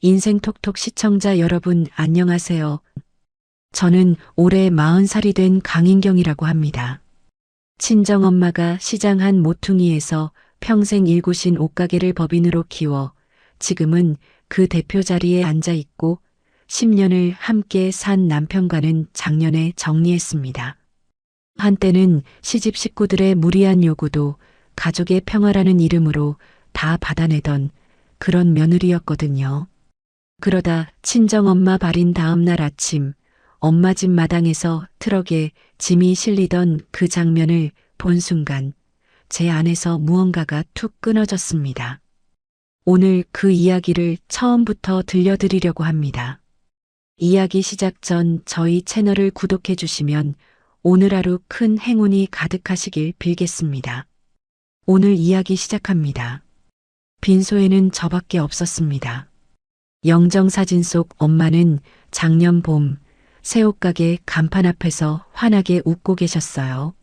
인생톡톡 시청자 여러분 안녕하세요. 저는 올해 40살이 된 강인경이라고 합니다. 친정엄마가 시장 한 모퉁이에서 평생 일구신 옷가게를 법인으로 키워 지금은 그 대표 자리에 앉아 있고 10년을 함께 산 남편과는 작년에 정리했습니다. 한때는 시집 식구들의 무리한 요구도 가족의 평화라는 이름으로 다 받아내던 그런 며느리였거든요. 그러다 친정엄마 발인 다음 날 아침 엄마 집 마당에서 트럭에 짐이 실리던 그 장면을 본 순간 제 안에서 무언가가 툭 끊어졌습니다. 오늘 그 이야기를 처음부터 들려드리려고 합니다. 이야기 시작 전 저희 채널을 구독해 주시면 오늘 하루 큰 행운이 가득하시길 빌겠습니다. 오늘 이야기 시작합니다. 빈소에는 저밖에 없었습니다. 영정사진 속 엄마는 작년 봄 새옷가게 간판 앞에서 환하게 웃고 계셨어요.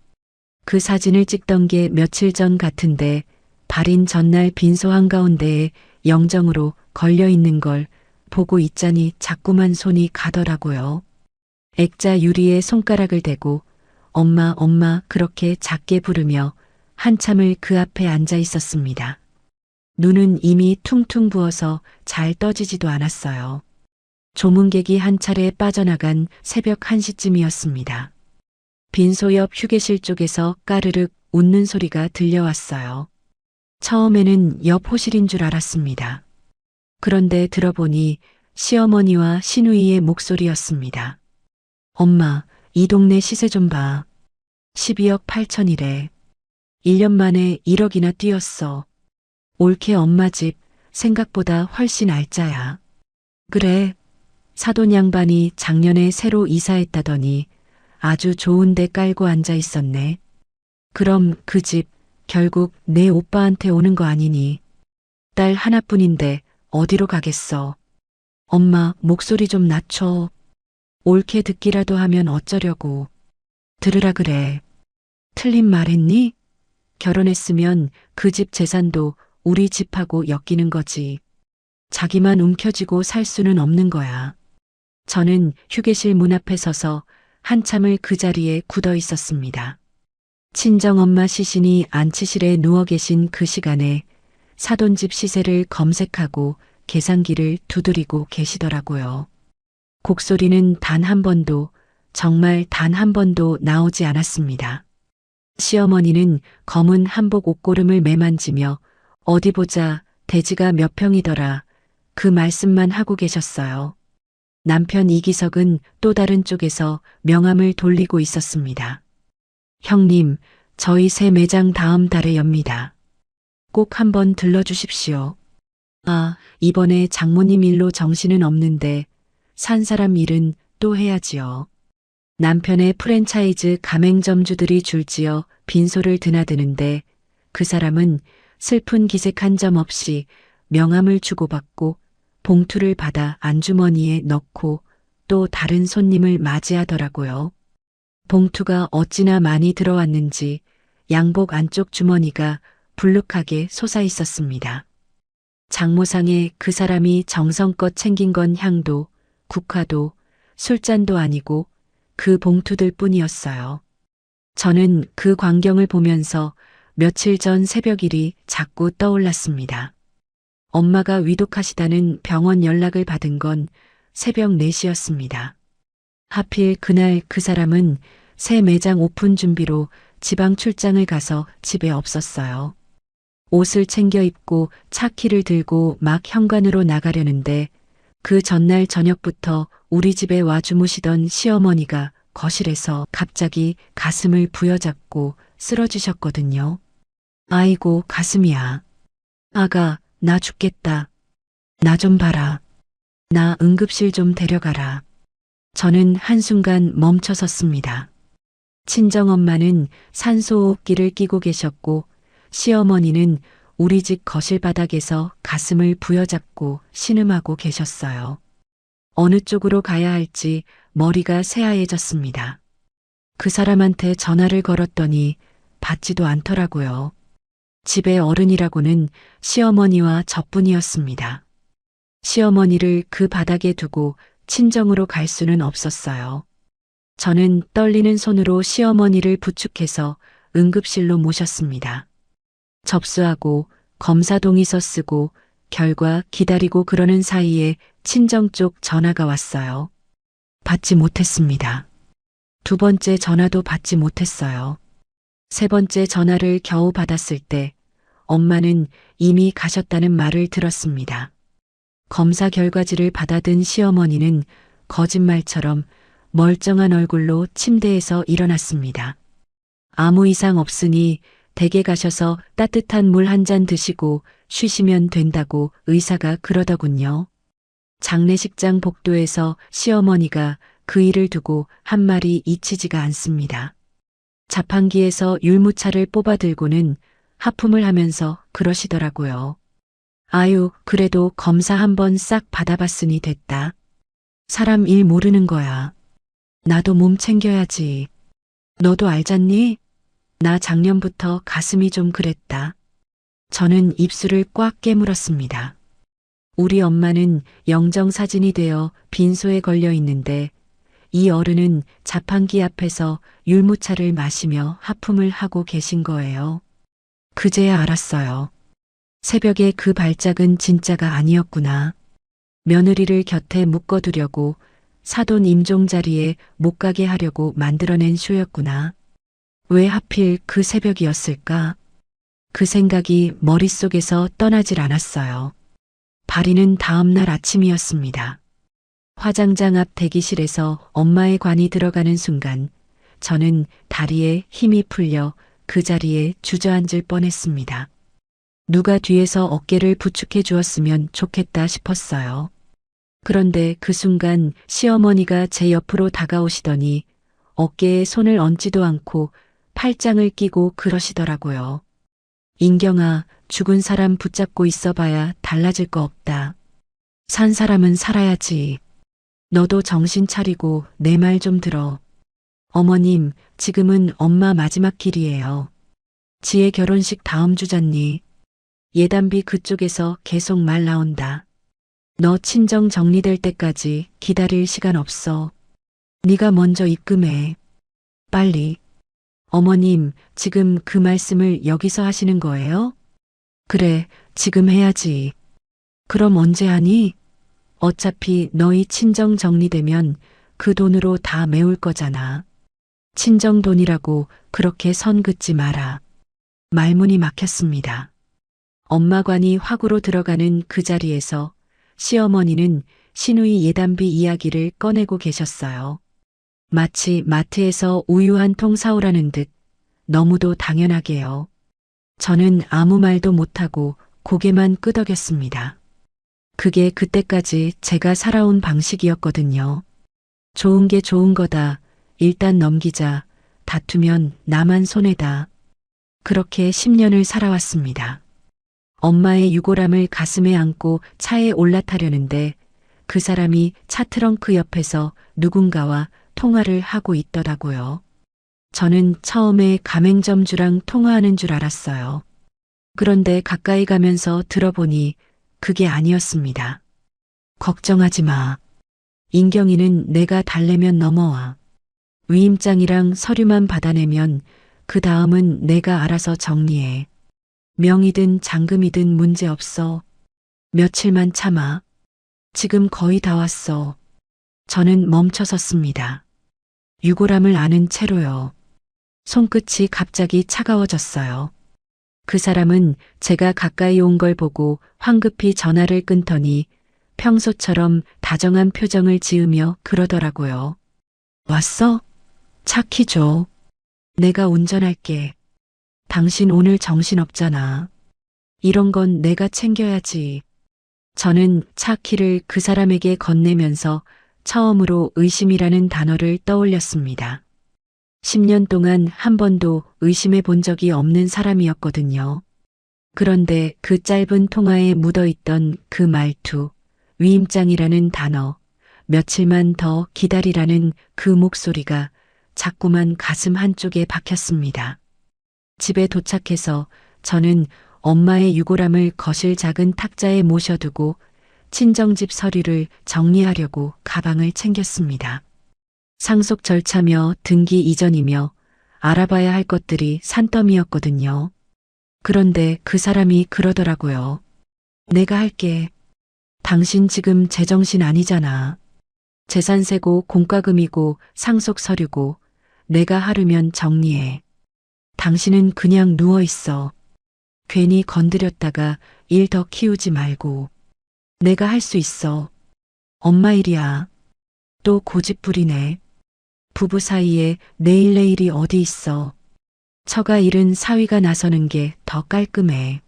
그 사진을 찍던 게 며칠 전 같은데 발인 전날 빈소 한가운데에 영정으로 걸려 있는 걸 보고 있자니 자꾸만 손이 가더라고요. 액자 유리에 손가락을 대고 엄마 엄마 그렇게 작게 부르며 한참을 그 앞에 앉아 있었습니다. 눈은 이미 퉁퉁 부어서 잘 떠지지도 않았어요. 조문객이 한 차례 빠져나간 새벽 1시쯤이었습니다. 빈소 옆 휴게실 쪽에서 까르륵 웃는 소리가 들려왔어요. 처음에는 옆 호실인 줄 알았습니다. 그런데 들어보니 시어머니와 시누이의 목소리였습니다. 엄마, 이 동네 시세 좀 봐. 12억 8천이래. 1년 만에 1억이나 뛰었어. 올케 엄마 집 생각보다 훨씬 알짜야. 그래, 사돈 양반이 작년에 새로 이사했다더니 아주 좋은 데 깔고 앉아 있었네. 그럼 그 집 결국 내 오빠한테 오는 거 아니니? 딸 하나뿐인데 어디로 가겠어. 엄마 목소리 좀 낮춰. 옳게 듣기라도 하면 어쩌려고. 들으라 그래. 틀린 말 했니? 결혼했으면 그 집 재산도 우리 집하고 엮이는 거지. 자기만 움켜쥐고 살 수는 없는 거야. 저는 휴게실 문 앞에 서서 한참을 그 자리에 굳어 있었습니다. 친정엄마 시신이 안치실에 누워 계신 그 시간에 사돈집 시세를 검색하고 계산기를 두드리고 계시더라고요. 곡소리는 단 한 번도, 정말 단 한 번도 나오지 않았습니다. 시어머니는 검은 한복 옷고름을 매만지며 어디 보자 대지가 몇 평이더라 그 말씀만 하고 계셨어요. 남편 이기석은 또 다른 쪽에서 명함을 돌리고 있었습니다. 형님, 저희 새 매장 다음 달에 엽니다. 꼭 한번 들러주십시오. 아, 이번에 장모님 일로 정신은 없는데 산 사람 일은 또 해야지요. 남편의 프랜차이즈 가맹점주들이 줄지어 빈소를 드나드는데 그 사람은 슬픈 기색 한 점 없이 명함을 주고받고 봉투를 받아 안주머니에 넣고 또 다른 손님을 맞이하더라고요. 봉투가 어찌나 많이 들어왔는지 양복 안쪽 주머니가 불룩하게 솟아 있었습니다. 장모상에 그 사람이 정성껏 챙긴 건 향도, 국화도, 술잔도 아니고 그 봉투들 뿐이었어요. 저는 그 광경을 보면서 며칠 전 새벽 일이 자꾸 떠올랐습니다. 엄마가 위독하시다는 병원 연락을 받은 건 새벽 4시였습니다. 하필 그날 그 사람은 새 매장 오픈 준비로 지방 출장을 가서 집에 없었어요. 옷을 챙겨 입고 차 키를 들고 막 현관으로 나가려는데 그 전날 저녁부터 우리 집에 와 주무시던 시어머니가 거실에서 갑자기 가슴을 부여잡고 쓰러지셨거든요. 아이고 가슴이야. 아가 나 죽겠다. 나 좀 봐라. 나 응급실 좀 데려가라. 저는 한순간 멈춰섰습니다. 친정엄마는 산소호흡기를 끼고 계셨고 시어머니는 우리 집 거실 바닥에서 가슴을 부여잡고 신음하고 계셨어요. 어느 쪽으로 가야 할지 머리가 새하얘졌습니다. 그 사람한테 전화를 걸었더니 받지도 않더라고요. 집의 어른이라고는 시어머니와 저뿐이었습니다. 시어머니를 그 바닥에 두고 친정으로 갈 수는 없었어요. 저는 떨리는 손으로 시어머니를 부축해서 응급실로 모셨습니다. 접수하고 검사 동의서 쓰고 결과 기다리고 그러는 사이에 친정 쪽 전화가 왔어요. 받지 못했습니다. 두 번째 전화도 받지 못했어요. 세 번째 전화를 겨우 받았을 때 엄마는 이미 가셨다는 말을 들었습니다. 검사 결과지를 받아든 시어머니는 거짓말처럼 멀쩡한 얼굴로 침대에서 일어났습니다. 아무 이상 없으니 댁에 가셔서 따뜻한 물 한 잔 드시고 쉬시면 된다고 의사가 그러더군요. 장례식장 복도에서 시어머니가 그 일을 두고 한 말이 잊히지가 않습니다. 자판기에서 율무차를 뽑아 들고는 하품을 하면서 그러시더라고요. 아유, 그래도 검사 한번 싹 받아봤으니 됐다. 사람 일 모르는 거야. 나도 몸 챙겨야지. 너도 알잖니? 나 작년부터 가슴이 좀 그랬다. 저는 입술을 꽉 깨물었습니다. 우리 엄마는 영정사진이 되어 빈소에 걸려 있는데 이 어른은 자판기 앞에서 율무차를 마시며 하품을 하고 계신 거예요. 그제야 알았어요. 새벽에 그 발작은 진짜가 아니었구나. 며느리를 곁에 묶어두려고 사돈 임종 자리에 못 가게 하려고 만들어낸 쇼였구나. 왜 하필 그 새벽이었을까? 그 생각이 머릿속에서 떠나질 않았어요. 발인은 다음 날 아침이었습니다. 화장장 앞 대기실에서 엄마의 관이 들어가는 순간 저는 다리에 힘이 풀려 그 자리에 주저앉을 뻔했습니다. 누가 뒤에서 어깨를 부축해 주었으면 좋겠다 싶었어요. 그런데 그 순간 시어머니가 제 옆으로 다가오시더니 어깨에 손을 얹지도 않고 팔짱을 끼고 그러시더라고요. 인경아, 죽은 사람 붙잡고 있어봐야 달라질 거 없다. 산 사람은 살아야지. 너도 정신 차리고 내 말 좀 들어. 어머님, 지금은 엄마 마지막 길이에요. 지혜 결혼식 다음 주잖니. 예단비 그쪽에서 계속 말 나온다. 너 친정 정리될 때까지 기다릴 시간 없어. 네가 먼저 입금해. 빨리. 어머님, 지금 그 말씀을 여기서 하시는 거예요? 그래, 지금 해야지. 그럼 언제 하니? 어차피 너희 친정 정리되면 그 돈으로 다 메울 거잖아. 친정 돈이라고 그렇게 선 긋지 마라. 말문이 막혔습니다. 엄마관이 화구로 들어가는 그 자리에서 시어머니는 시누이 예단비 이야기를 꺼내고 계셨어요. 마치 마트에서 우유 한 통 사오라는 듯 너무도 당연하게요. 저는 아무 말도 못하고 고개만 끄덕였습니다. 그게 그때까지 제가 살아온 방식이었거든요. 좋은 게 좋은 거다. 일단 넘기자. 다투면 나만 손해다. 그렇게 10년을 살아왔습니다. 엄마의 유골함을 가슴에 안고 차에 올라타려는데 그 사람이 차 트렁크 옆에서 누군가와 통화를 하고 있더라고요. 저는 처음에 가맹점주랑 통화하는 줄 알았어요. 그런데 가까이 가면서 들어보니 그게 아니었습니다. 걱정하지 마. 인경이는 내가 달래면 넘어와. 위임장이랑 서류만 받아내면 그 다음은 내가 알아서 정리해. 명의든 잔금이든 문제없어. 며칠만 참아. 지금 거의 다 왔어. 저는 멈춰섰습니다. 유골함을 아는 채로요. 손끝이 갑자기 차가워졌어요. 그 사람은 제가 가까이 온 걸 보고 황급히 전화를 끊더니 평소처럼 다정한 표정을 지으며 그러더라고요. 왔어? 차 키 줘. 내가 운전할게. 당신 오늘 정신없잖아. 이런 건 내가 챙겨야지. 저는 차 키를 그 사람에게 건네면서 처음으로 의심이라는 단어를 떠올렸습니다. 10년 동안 한 번도 의심해 본 적이 없는 사람이었거든요. 그런데 그 짧은 통화에 묻어있던 그 말투, 위임장이라는 단어, 며칠만 더 기다리라는 그 목소리가 자꾸만 가슴 한쪽에 박혔습니다. 집에 도착해서 저는 엄마의 유골함을 거실 작은 탁자에 모셔두고 친정집 서류를 정리하려고 가방을 챙겼습니다. 상속 절차며 등기 이전이며 알아봐야 할 것들이 산더미였거든요. 그런데 그 사람이 그러더라고요. 내가 할게. 당신 지금 제정신 아니잖아. 재산세고 공과금이고 상속 서류고 내가 하루면 정리해. 당신은 그냥 누워있어. 괜히 건드렸다가 일 더 키우지 말고. 내가 할 수 있어. 엄마 일이야. 또 고집부리네. 부부 사이에 내일이 어디 있어. 처가 일은 사위가 나서는 게 더 깔끔해.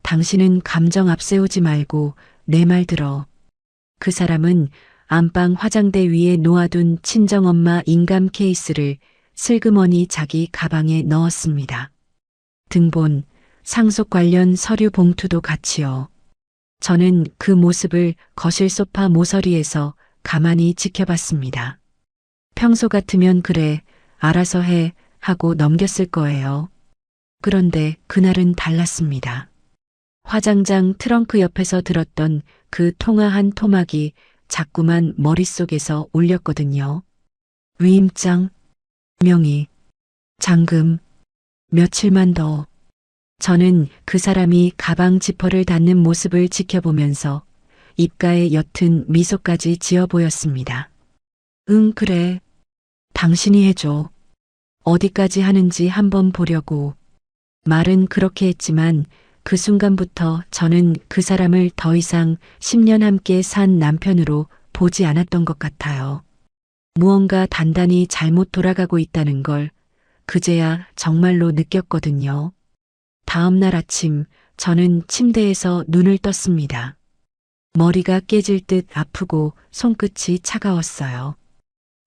당신은 감정 앞세우지 말고 내 말 들어. 그 사람은 안방 화장대 위에 놓아둔 친정엄마 인감 케이스를 슬그머니 자기 가방에 넣었습니다. 등본, 상속 관련 서류 봉투도 같이요. 저는 그 모습을 거실 소파 모서리에서 가만히 지켜봤습니다. 평소 같으면 그래, 알아서 해 하고 넘겼을 거예요. 그런데 그날은 달랐습니다. 화장장 트렁크 옆에서 들었던 그 통화한 토막이 자꾸만 머릿속에서 울렸거든요. 위임장, 명의, 잔금, 며칠만 더. 저는 그 사람이 가방 지퍼를 닫는 모습을 지켜보면서 입가에 옅은 미소까지 지어 보였습니다. 응, 그래. 당신이 해줘. 어디까지 하는지 한번 보려고. 말은 그렇게 했지만 그 순간부터 저는 그 사람을 더 이상 10년 함께 산 남편으로 보지 않았던 것 같아요. 무언가 단단히 잘못 돌아가고 있다는 걸 그제야 정말로 느꼈거든요. 다음 날 아침 저는 침대에서 눈을 떴습니다. 머리가 깨질 듯 아프고 손끝이 차가웠어요.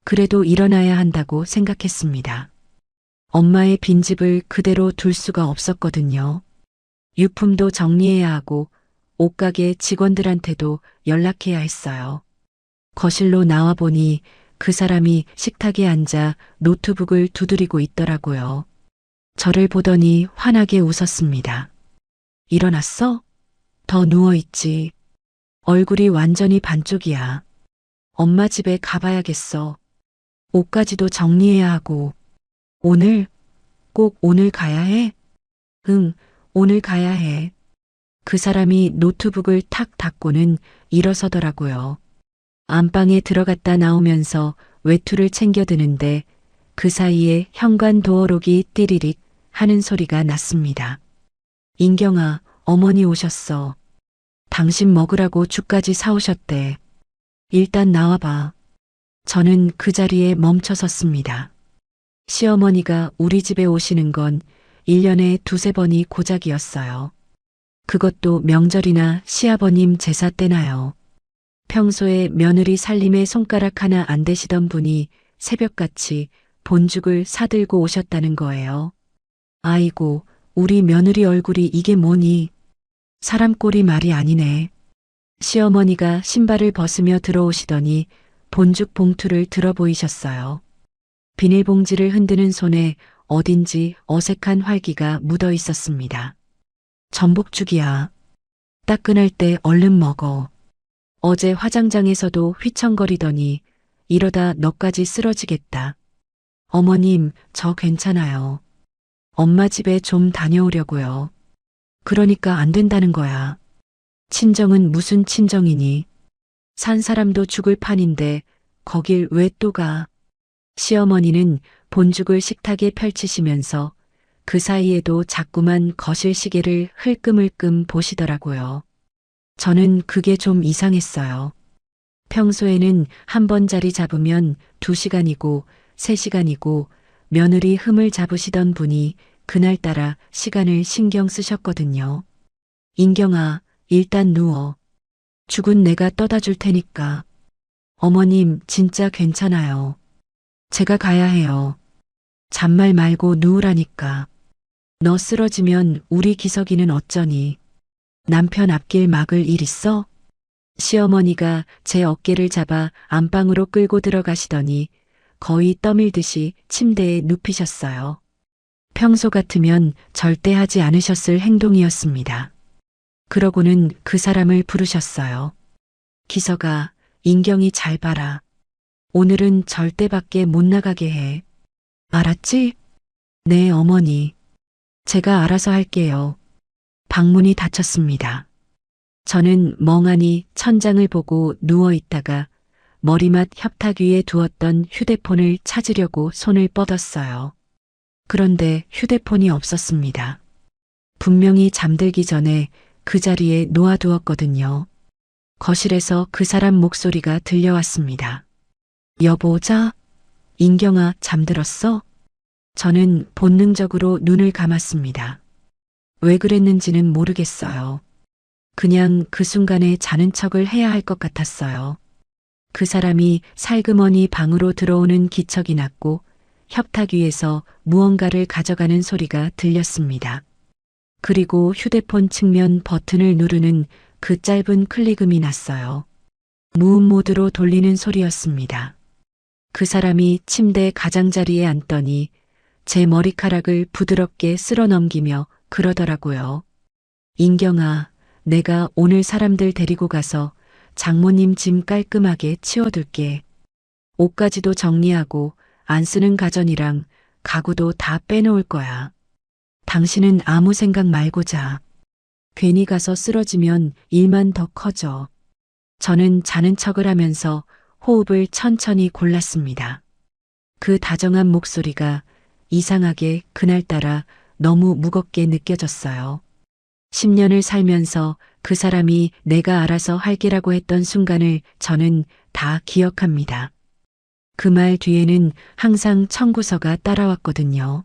그래도 일어나야 한다고 생각했습니다. 엄마의 빈집을 그대로 둘 수가 없었거든요. 유품도 정리해야 하고 옷가게 직원들한테도 연락해야 했어요. 거실로 나와 보니 그 사람이 식탁에 앉아 노트북을 두드리고 있더라고요. 저를 보더니 환하게 웃었습니다. 일어났어? 더 누워있지. 얼굴이 완전히 반쪽이야. 엄마 집에 가봐야겠어. 옷까지도 정리해야 하고. 오늘? 꼭 오늘 가야 해? 응, 오늘 가야 해. 그 사람이 노트북을 탁 닫고는 일어서더라고요. 안방에 들어갔다 나오면서 외투를 챙겨드는데 그 사이에 현관 도어록이 띠리릭 하는 소리가 났습니다. 인경아, 어머니 오셨어. 당신 먹으라고 죽까지 사오셨대. 일단 나와봐. 저는 그 자리에 멈춰 섰습니다. 시어머니가 우리 집에 오시는 건 1년에 두세 번이 고작이었어요. 그것도 명절이나 시아버님 제사 때나요. 평소에 며느리 살림에 손가락 하나 안 대시던 분이 새벽같이 본죽을 사들고 오셨다는 거예요. 아이고, 우리 며느리 얼굴이 이게 뭐니? 사람 꼴이 말이 아니네. 시어머니가 신발을 벗으며 들어오시더니 본죽 봉투를 들어 보이셨어요. 비닐봉지를 흔드는 손에 어딘지 어색한 활기가 묻어 있었습니다. 전복죽이야. 따끈할 때 얼른 먹어. 어제 화장장에서도 휘청거리더니 이러다 너까지 쓰러지겠다. 어머님, 저 괜찮아요. 엄마 집에 좀 다녀오려고요. 그러니까 안 된다는 거야. 친정은 무슨 친정이니? 산 사람도 죽을 판인데 거길 왜 또 가? 시어머니는 본죽을 식탁에 펼치시면서 그 사이에도 자꾸만 거실 시계를 흘끔흘끔 보시더라고요. 저는 그게 좀 이상했어요. 평소에는 한 번 자리 잡으면 2시간이고 3시간이고 며느리 흠을 잡으시던 분이 그날따라 시간을 신경 쓰셨거든요. 인경아, 일단 누워. 죽은 내가 떠다 줄 테니까. 어머님, 진짜 괜찮아요. 제가 가야 해요. 잔말 말고 누우라니까. 너 쓰러지면 우리 기석이는 어쩌니? 남편 앞길 막을 일 있어? 시어머니가 제 어깨를 잡아 안방으로 끌고 들어가시더니 거의 떠밀듯이 침대에 눕히셨어요. 평소 같으면 절대 하지 않으셨을 행동이었습니다. 그러고는 그 사람을 부르셨어요. 기서가, 인경이 잘 봐라. 오늘은 절대 밖에 못 나가게 해. 알았지? 네, 어머니. 제가 알아서 할게요. 방문이 닫혔습니다. 저는 멍하니 천장을 보고 누워 있다가 머리맡 협탁 위에 두었던 휴대폰을 찾으려고 손을 뻗었어요. 그런데 휴대폰이 없었습니다. 분명히 잠들기 전에 그 자리에 놓아두었거든요. 거실에서 그 사람 목소리가 들려왔습니다. 여보자? 인경아, 잠들었어? 저는 본능적으로 눈을 감았습니다. 왜 그랬는지는 모르겠어요. 그냥 그 순간에 자는 척을 해야 할 것 같았어요. 그 사람이 살그머니 방으로 들어오는 기척이 났고 협탁 위에서 무언가를 가져가는 소리가 들렸습니다. 그리고 휴대폰 측면 버튼을 누르는 그 짧은 클릭음이 났어요. 무음 모드로 돌리는 소리였습니다. 그 사람이 침대 가장자리에 앉더니 제 머리카락을 부드럽게 쓸어 넘기며 그러더라고요. 인경아, 내가 오늘 사람들 데리고 가서 장모님 짐 깔끔하게 치워둘게. 옷가지도 정리하고 안 쓰는 가전이랑 가구도 다 빼놓을 거야. 당신은 아무 생각 말고 자. 괜히 가서 쓰러지면 일만 더 커져. 저는 자는 척을 하면서 호흡을 천천히 골랐습니다. 그 다정한 목소리가 이상하게 그날따라 너무 무겁게 느껴졌어요. 10년을 살면서 그 사람이 내가 알아서 할게라고 했던 순간을 저는 다 기억합니다. 그 말 뒤에는 항상 청구서가 따라왔거든요.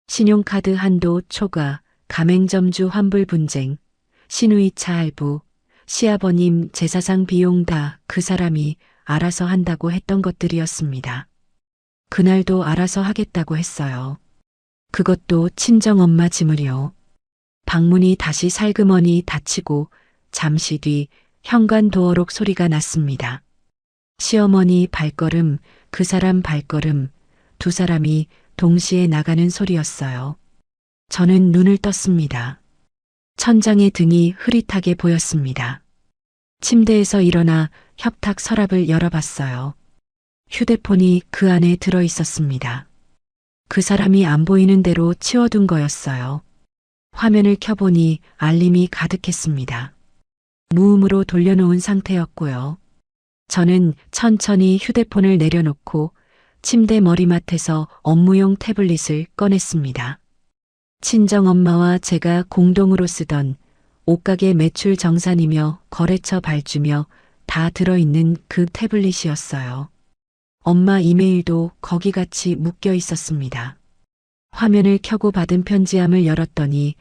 신용카드 한도 초과, 가맹점주 환불 분쟁, 신우이차 할부, 시아버님 제사상 비용 다 그 사람이 알아서 한다고 했던 것들이었습니다. 그날도 알아서 하겠다고 했어요. 그것도 친정엄마 짐을요. 방문이 다시 살그머니 닫히고 잠시 뒤 현관 도어록 소리가 났습니다. 시어머니 발걸음, 그 사람 발걸음, 두 사람이 동시에 나가는 소리였어요. 저는 눈을 떴습니다. 천장의 등이 흐릿하게 보였습니다. 침대에서 일어나 협탁 서랍을 열어봤어요. 휴대폰이 그 안에 들어 있었습니다. 그 사람이 안 보이는 대로 치워둔 거였어요. 화면을 켜보니 알림이 가득했습니다. 무음으로 돌려놓은 상태였고요. 저는 천천히 휴대폰을 내려놓고 침대 머리맡에서 업무용 태블릿을 꺼냈습니다. 친정엄마와 제가 공동으로 쓰던 옷가게 매출 정산이며 거래처 발주며 다 들어있는 그 태블릿이었어요. 엄마 이메일도 거기 같이 묶여 있었습니다. 화면을 켜고 받은 편지함을 열었더니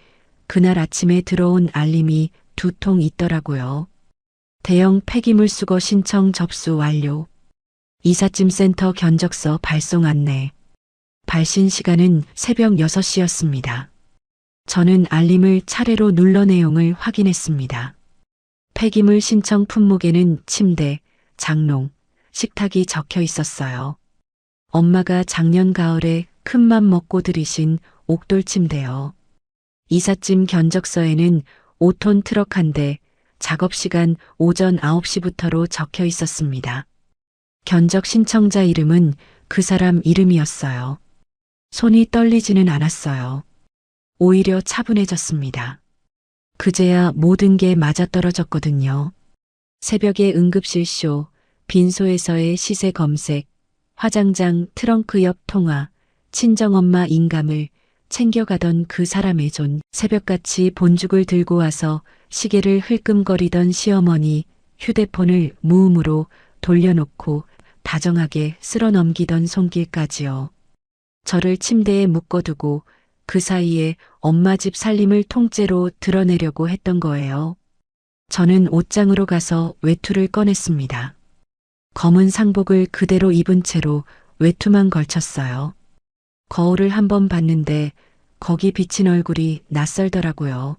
그날 아침에 들어온 알림이 2통 있더라고요. 대형 폐기물 수거 신청 접수 완료. 이삿짐 센터 견적서 발송 안내. 발신 시간은 새벽 6시였습니다. 저는 알림을 차례로 눌러 내용을 확인했습니다. 폐기물 신청 품목에는 침대, 장롱, 식탁이 적혀 있었어요. 엄마가 작년 가을에 큰맘 먹고 들이신 옥돌 침대요. 이삿짐 견적서에는 5톤 트럭 한 대, 작업시간 오전 9시부터로 적혀 있었습니다. 견적 신청자 이름은 그 사람 이름이었어요. 손이 떨리지는 않았어요. 오히려 차분해졌습니다. 그제야 모든 게 맞아떨어졌거든요. 새벽에 응급실 쇼, 빈소에서의 시세 검색, 화장장 트렁크 옆 통화, 친정엄마 인감을 챙겨가던 그 사람의 존, 새벽같이 본죽을 들고 와서 시계를 흘끔거리던 시어머니, 휴대폰을 무음으로 돌려놓고 다정하게 쓸어 넘기던 손길까지요. 저를 침대에 묶어두고 그 사이에 엄마 집 살림을 통째로 드러내려고 했던 거예요. 저는 옷장으로 가서 외투를 꺼냈습니다. 검은 상복을 그대로 입은 채로 외투만 걸쳤어요. 거울을 한번 봤는데 거기 비친 얼굴이 낯설더라고요.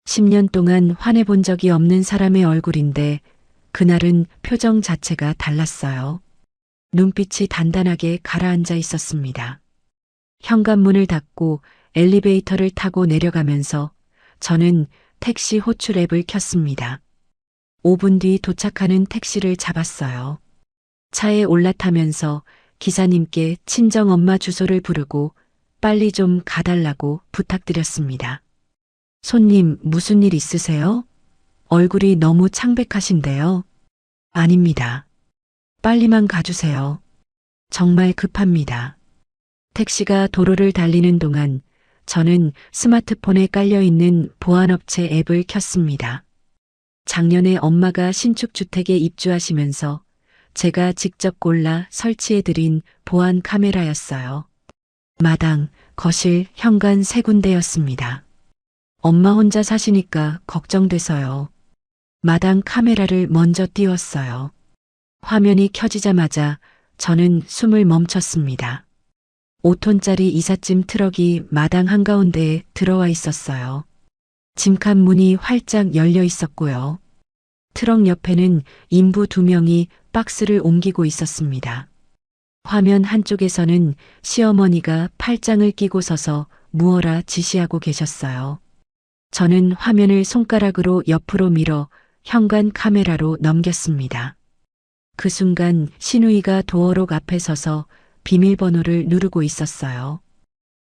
10년 동안 화내본 적이 없는 사람의 얼굴인데 그날은 표정 자체가 달랐어요. 눈빛이 단단하게 가라앉아 있었습니다. 현관문을 닫고 엘리베이터를 타고 내려가면서 저는 택시 호출 앱을 켰습니다. 5분 뒤 도착하는 택시를 잡았어요. 차에 올라타면서 기사님께 친정엄마 주소를 부르고 빨리 좀 가달라고 부탁드렸습니다. 손님, 무슨 일 있으세요? 얼굴이 너무 창백하신데요. 아닙니다. 빨리만 가주세요. 정말 급합니다. 택시가 도로를 달리는 동안 저는 스마트폰에 깔려있는 보안업체 앱을 켰습니다. 작년에 엄마가 신축주택에 입주하시면서 제가 직접 골라 설치해드린 보안 카메라였어요. 마당, 거실, 현관 3군데였습니다. 엄마 혼자 사시니까 걱정돼서요. 마당 카메라를 먼저 띄웠어요. 화면이 켜지자마자 저는 숨을 멈췄습니다. 5톤짜리 이삿짐 트럭이 마당 한가운데에 들어와 있었어요. 짐칸 문이 활짝 열려 있었고요. 트럭 옆에는 인부 2명이 박스를 옮기고 있었습니다. 화면 한쪽에서는 시어머니가 팔짱을 끼고 서서 무어라 지시하고 계셨어요. 저는 화면을 손가락으로 옆으로 밀어 현관 카메라로 넘겼습니다. 그 순간 시누이가 도어록 앞에 서서 비밀번호를 누르고 있었어요.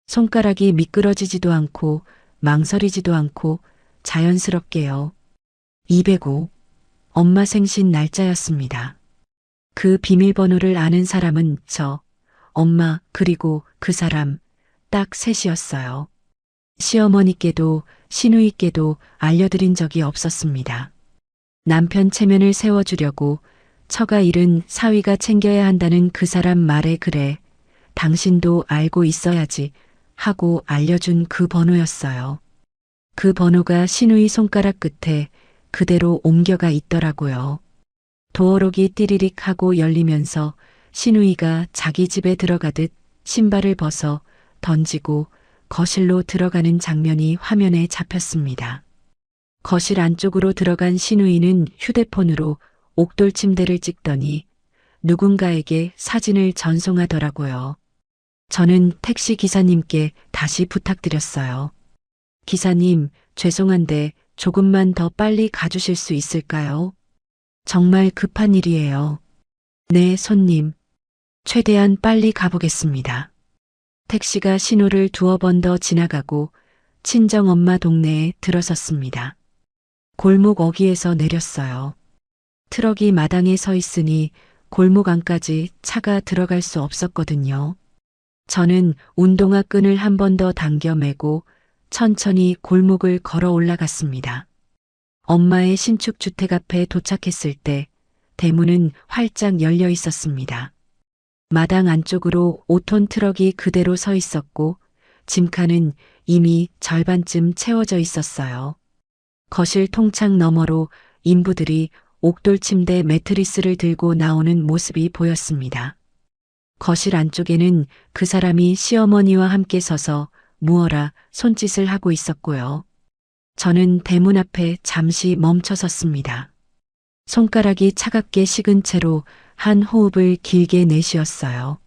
손가락이 미끄러지지도 않고 망설이지도 않고 자연스럽게요. 205. 엄마 생신 날짜였습니다. 그 비밀번호를 아는 사람은 저, 엄마, 그리고 그 사람, 딱 셋이었어요. 시어머니께도 시누이께도 알려드린 적이 없었습니다. 남편 체면을 세워주려고 처가 일은 사위가 챙겨야 한다는 그 사람 말에 그래, 당신도 알고 있어야지 하고 알려준 그 번호였어요. 그 번호가 시누이 손가락 끝에 그대로 옮겨가 있더라고요. 도어록이 띠리릭 하고 열리면서 시누이가 자기 집에 들어가듯 신발을 벗어 던지고 거실로 들어가는 장면이 화면에 잡혔습니다. 거실 안쪽으로 들어간 시누이는 휴대폰으로 옥돌 침대를 찍더니 누군가에게 사진을 전송하더라고요. 저는 택시 기사님께 다시 부탁드렸어요. 기사님, 죄송한데 조금만 더 빨리 가주실 수 있을까요? 정말 급한 일이에요. 네, 손님. 최대한 빨리 가보겠습니다. 택시가 신호를 2번 더 지나가고 친정엄마 동네에 들어섰습니다. 골목 어귀에서 내렸어요. 트럭이 마당에 서 있으니 골목 안까지 차가 들어갈 수 없었거든요. 저는 운동화 끈을 한 번 더 당겨 매고 천천히 골목을 걸어 올라갔습니다. 엄마의 신축 주택 앞에 도착했을 때 대문은 활짝 열려 있었습니다. 마당 안쪽으로 5톤 트럭이 그대로 서 있었고 짐칸은 이미 절반쯤 채워져 있었어요. 거실 통창 너머로 인부들이 옥돌 침대 매트리스를 들고 나오는 모습이 보였습니다. 거실 안쪽에는 그 사람이 시어머니와 함께 서서 무어라 손짓을 하고 있었고요. 저는 대문 앞에 잠시 멈춰 섰습니다. 손가락이 차갑게 식은 채로 한 호흡을 길게 내쉬었어요.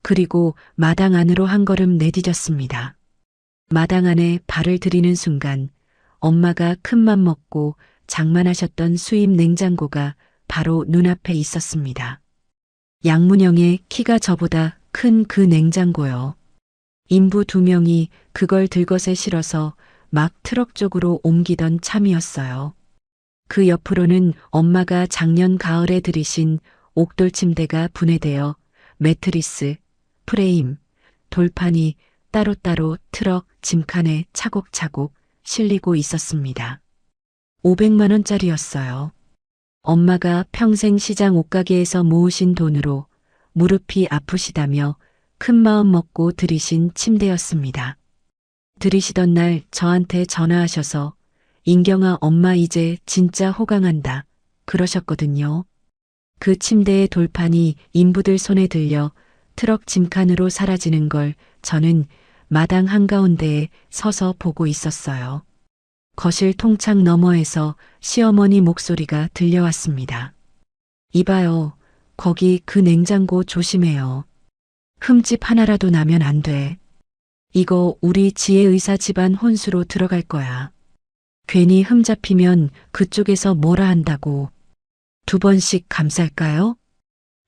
그리고 마당 안으로 한 걸음 내디뎠습니다. 마당 안에 발을 들이는 순간 엄마가 큰맘 먹고 장만하셨던 수입 냉장고가 바로 눈앞에 있었습니다. 양문형의 키가 저보다 큰 그 냉장고요. 인부 2명이 그걸 들것에 실어서 막 트럭 쪽으로 옮기던 참이었어요. 그 옆으로는 엄마가 작년 가을에 들이신 옥돌 침대가 분해되어 매트리스, 프레임, 돌판이 따로따로 트럭 짐칸에 차곡차곡 실리고 있었습니다. 500만 원짜리였어요. 엄마가 평생 시장 옷가게에서 모으신 돈으로 무릎이 아프시다며 큰 마음 먹고 들이신 침대였습니다. 들이시던 날 저한테 전화하셔서 인경아 엄마 이제 진짜 호강한다 그러셨거든요. 그 침대의 돌판이 인부들 손에 들려 트럭 짐칸으로 사라지는 걸 저는 마당 한가운데에 서서 보고 있었어요. 거실 통창 너머에서 시어머니 목소리가 들려왔습니다. 이봐요. 거기 그 냉장고 조심해요. 흠집 하나라도 나면 안 돼. 이거 우리 지혜의사 집안 혼수로 들어갈 거야. 괜히 흠잡히면 그쪽에서 뭐라 한다고. 2번씩 감쌀까요?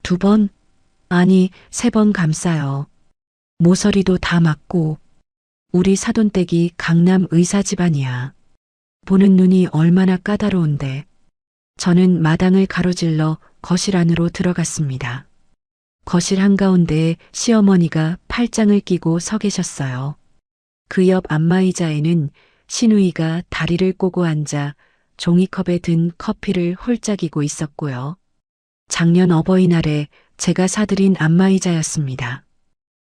2번? 아니, 3번 감싸요. 모서리도 다 맞고. 우리 사돈댁이 강남 의사 집안이야. 보는 눈이 얼마나 까다로운데. 저는 마당을 가로질러 거실 안으로 들어갔습니다. 거실 한가운데에 시어머니가 팔짱을 끼고 서 계셨어요. 그 옆 안마의자에는 시누이가 다리를 꼬고 앉아 종이컵에 든 커피를 홀짝이고 있었고요. 작년 어버이날에 제가 사드린 안마의자였습니다.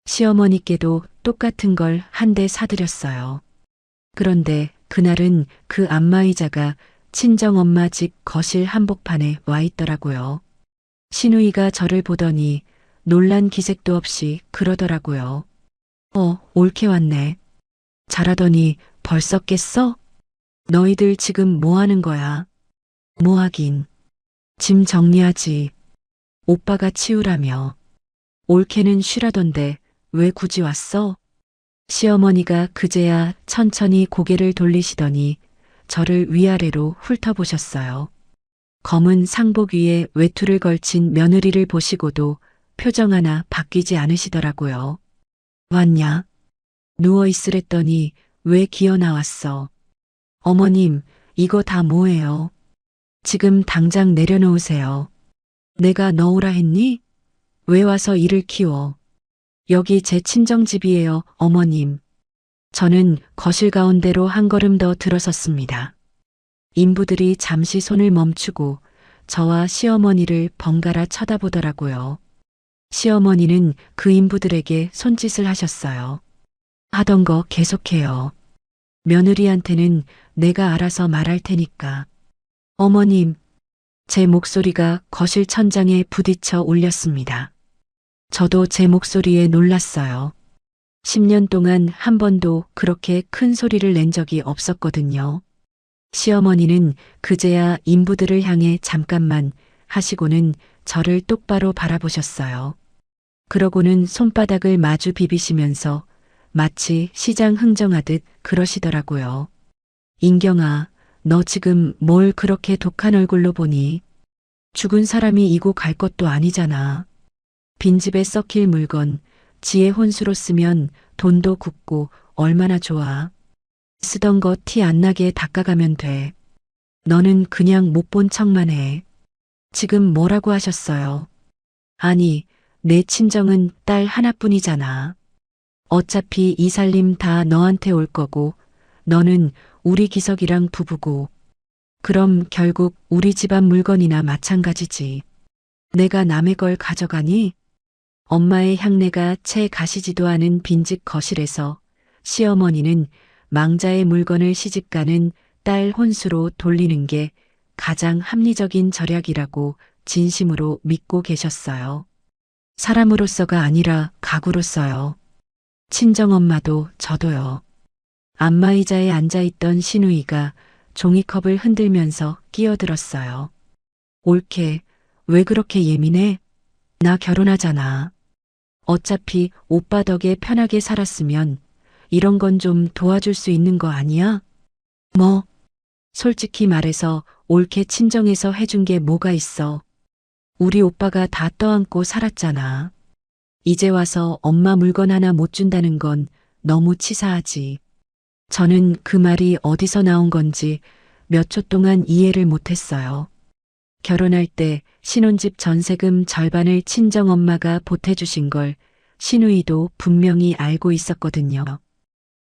시어머니께도 똑같은 걸 한 대 사드렸어요. 그런데 그날은 그 안마의자가 친정엄마 집 거실 한복판에 와 있더라고요. 시누이가 저를 보더니 놀란 기색도 없이 그러더라고요. 옳게 왔네. 잘하더니 벌써 깼어? 너희들 지금 뭐 하는 거야? 뭐 하긴. 짐 정리하지. 오빠가 치우라며. 옳게는 쉬라던데 왜 굳이 왔어? 시어머니가 그제야 천천히 고개를 돌리시더니 저를 위아래로 훑어보셨어요. 검은 상복 위에 외투를 걸친 며느리를 보시고도 표정 하나 바뀌지 않으시더라고요. 왔냐? 누워있으랬더니 왜 기어 나왔어? 어머님, 이거 다 뭐예요? 지금 당장 내려놓으세요. 내가 넣으라 했니? 왜 와서 일을 키워? 여기 제 친정집이에요, 어머님. 저는 거실 가운데로 한 걸음 더 들어섰습니다. 인부들이 잠시 손을 멈추고 저와 시어머니를 번갈아 쳐다보더라고요. 시어머니는 그 인부들에게 손짓을 하셨어요. 하던 거 계속해요. 며느리한테는 내가 알아서 말할 테니까. 어머님, 제 목소리가 거실 천장에 부딪혀 울렸습니다. 저도 제 목소리에 놀랐어요. 10년 동안 한 번도 그렇게 큰 소리를 낸 적이 없었거든요. 시어머니는 그제야 인부들을 향해 잠깐만 하시고는 저를 똑바로 바라보셨어요. 그러고는 손바닥을 마주 비비시면서 마치 시장 흥정하듯 그러시더라고요. 인경아, 너 지금 뭘 그렇게 독한 얼굴로 보니? 죽은 사람이 이고 갈 것도 아니잖아. 빈집에 썩힐 물건, 지의 혼수로 쓰면 돈도 굳고 얼마나 좋아. 쓰던 거 티 안 나게 닦아가면 돼. 너는 그냥 못 본 척만 해. 지금 뭐라고 하셨어요? 아니, 내 친정은 딸 하나뿐이잖아. 어차피 이 살림 다 너한테 올 거고, 너는 우리 기석이랑 부부고, 그럼 결국 우리 집안 물건이나 마찬가지지. 내가 남의 걸 가져가니? 엄마의 향내가 채 가시지도 않은 빈집 거실에서 시어머니는 망자의 물건을 시집가는 딸 혼수로 돌리는 게 가장 합리적인 절약이라고 진심으로 믿고 계셨어요. 사람으로서가 아니라 가구로서요. 친정엄마도 저도요. 안마의자에 앉아있던 시누이가 종이컵을 흔들면서 끼어들었어요. 옳게, 왜 그렇게 예민해? 나 결혼하잖아. 어차피 오빠 덕에 편하게 살았으면 이런 건 좀 도와줄 수 있는 거 아니야? 뭐? 솔직히 말해서 옳게 친정에서 해준 게 뭐가 있어. 우리 오빠가 다 떠안고 살았잖아. 이제 와서 엄마 물건 하나 못 준다는 건 너무 치사하지. 저는 그 말이 어디서 나온 건지 몇 초 동안 이해를 못했어요. 결혼할 때 신혼집 전세금 절반을 친정엄마가 보태주신 걸 시누이도 분명히 알고 있었거든요.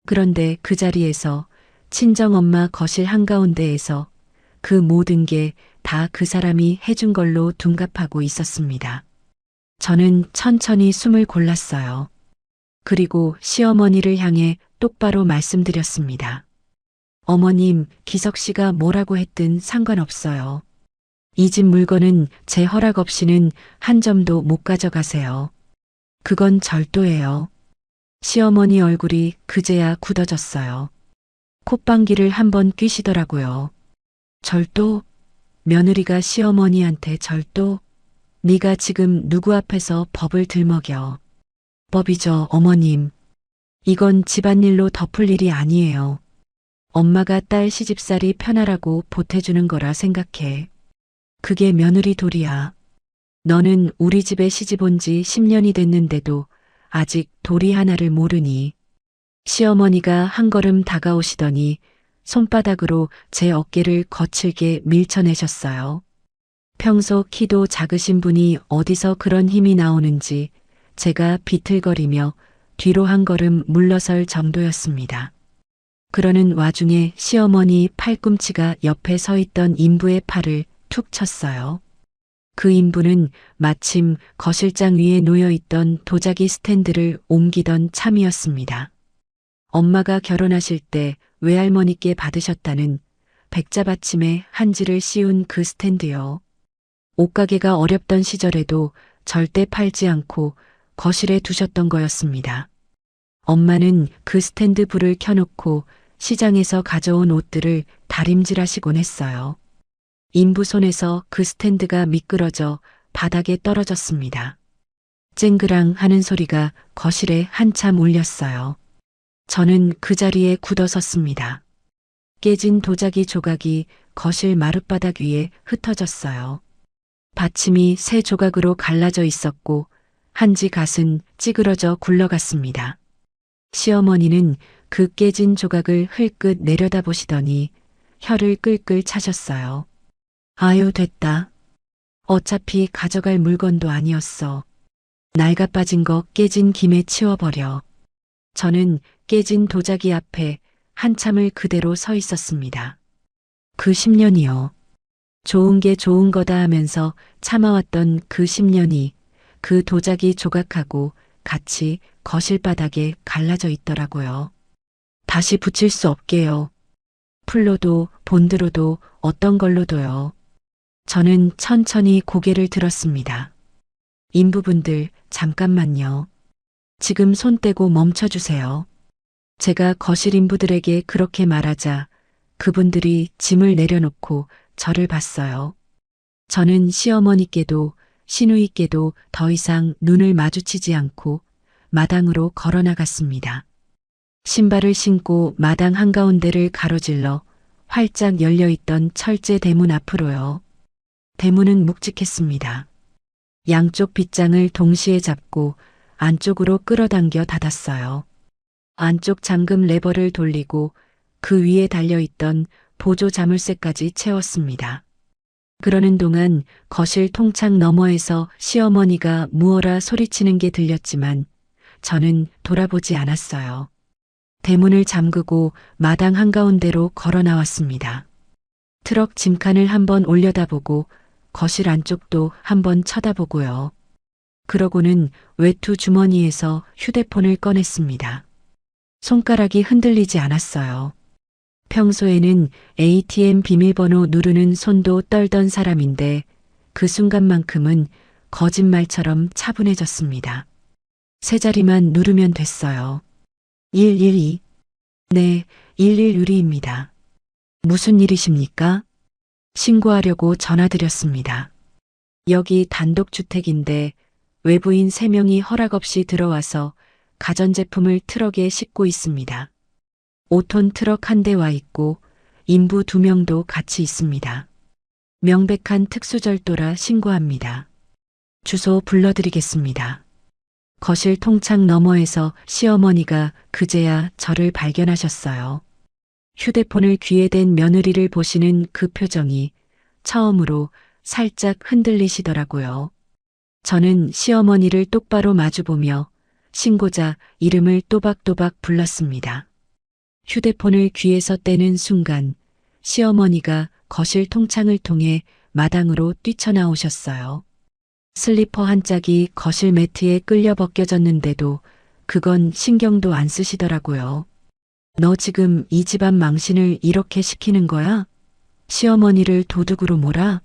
그런데 그 자리에서 친정엄마 거실 한가운데에서 그 모든 게 다 그 사람이 해준 걸로 둔갑하고 있었습니다. 저는 천천히 숨을 골랐어요. 그리고 시어머니를 향해 똑바로 말씀드렸습니다. 어머님, 기석 씨가 뭐라고 했든 상관없어요. 이 집 물건은 제 허락 없이는 한 점도 못 가져가세요. 그건 절도예요. 시어머니 얼굴이 그제야 굳어졌어요. 콧방귀를 한번 뀌시더라고요. 절도? 며느리가 시어머니한테 절도? 네가 지금 누구 앞에서 법을 들먹여. 법이죠, 어머님. 이건 집안일로 덮을 일이 아니에요. 엄마가 딸 시집살이 편하라고 보태주는 거라 생각해. 그게 며느리 도리야. 너는 우리 집에 시집 온 지 10년이 됐는데도 아직 도리 하나를 모르니. 시어머니가 한 걸음 다가오시더니 손바닥으로 제 어깨를 거칠게 밀쳐내셨어요. 평소 키도 작으신 분이 어디서 그런 힘이 나오는지 제가 비틀거리며 뒤로 한 걸음 물러설 정도였습니다. 그러는 와중에 시어머니 팔꿈치가 옆에 서 있던 인부의 팔을 툭 쳤어요. 그 인부는 마침 거실장 위에 놓여있던 도자기 스탠드를 옮기던 참이었습니다. 엄마가 결혼하실 때 외할머니께 받으셨다는 백자 받침에 한지를 씌운 그 스탠드요. 옷가게가 어렵던 시절에도 절대 팔지 않고 거실에 두셨던 거였습니다. 엄마는 그 스탠드 불을 켜놓고 시장에서 가져온 옷들을 다림질하시곤 했어요. 인부 손에서 그 스탠드가 미끄러져 바닥에 떨어졌습니다. 쨍그랑 하는 소리가 거실에 한참 울렸어요. 저는 그 자리에 굳어섰습니다. 깨진 도자기 조각이 거실 마룻바닥 위에 흩어졌어요. 받침이 세 조각으로 갈라져 있었고 한지 갓은 찌그러져 굴러갔습니다. 시어머니는 그 깨진 조각을 흘끗 내려다보시더니 혀를 끌끌 차셨어요. 아유, 됐다. 어차피 가져갈 물건도 아니었어. 낡아 빠진 거 깨진 김에 치워버려. 저는 깨진 도자기 앞에 한참을 그대로 서 있었습니다. 그 10년이요. 좋은 게 좋은 거다 하면서 참아왔던 그 10년이 그 도자기 조각하고 같이 거실 바닥에 갈라져 있더라고요. 다시 붙일 수 없게요. 풀로도 본드로도 어떤 걸로도요. 저는 천천히 고개를 들었습니다. 인부분들 잠깐만요. 지금 손 떼고 멈춰주세요. 제가 거실 인부들에게 그렇게 말하자 그분들이 짐을 내려놓고 저를 봤어요. 저는 시어머니께도 시누이께도 더 이상 눈을 마주치지 않고 마당으로 걸어 나갔습니다. 신발을 신고 마당 한가운데를 가로질러 활짝 열려있던 철제 대문 앞으로요. 대문은 묵직했습니다. 양쪽 빗장을 동시에 잡고 안쪽으로 끌어당겨 닫았어요. 안쪽 잠금 레버를 돌리고 그 위에 달려있던 보조 자물쇠까지 채웠습니다. 그러는 동안 거실 통창 너머에서 시어머니가 무어라 소리치는 게 들렸지만 저는 돌아보지 않았어요. 대문을 잠그고 마당 한가운데로 걸어 나왔습니다. 트럭 짐칸을 한번 올려다보고 거실 안쪽도 한번 쳐다보고요. 그러고는 외투 주머니에서 휴대폰을 꺼냈습니다. 손가락이 흔들리지 않았어요. 평소에는 ATM 비밀번호 누르는 손도 떨던 사람인데 그 순간만큼은 거짓말처럼 차분해졌습니다. 세 자리만 누르면 됐어요. 112. 네, 112입니다. 무슨 일이십니까? 신고하려고 전화드렸습니다. 여기 단독주택인데 외부인 3명이 허락 없이 들어와서 가전제품을 트럭에 싣고 있습니다. 5톤 트럭 한 대 와 있고 인부 2명도 같이 있습니다. 명백한 특수절도라 신고합니다. 주소 불러드리겠습니다. 거실 통창 너머에서 시어머니가 그제야 저를 발견하셨어요. 휴대폰을 귀에 댄 며느리를 보시는 그 표정이 처음으로 살짝 흔들리시더라고요. 저는 시어머니를 똑바로 마주보며 신고자 이름을 또박또박 불렀습니다. 휴대폰을 귀에서 떼는 순간 시어머니가 거실 통창을 통해 마당으로 뛰쳐나오셨어요. 슬리퍼 한 짝이 거실 매트에 끌려 벗겨졌는데도 그건 신경도 안 쓰시더라고요. 너 지금 이 집안 망신을 이렇게 시키는 거야? 시어머니를 도둑으로 몰아?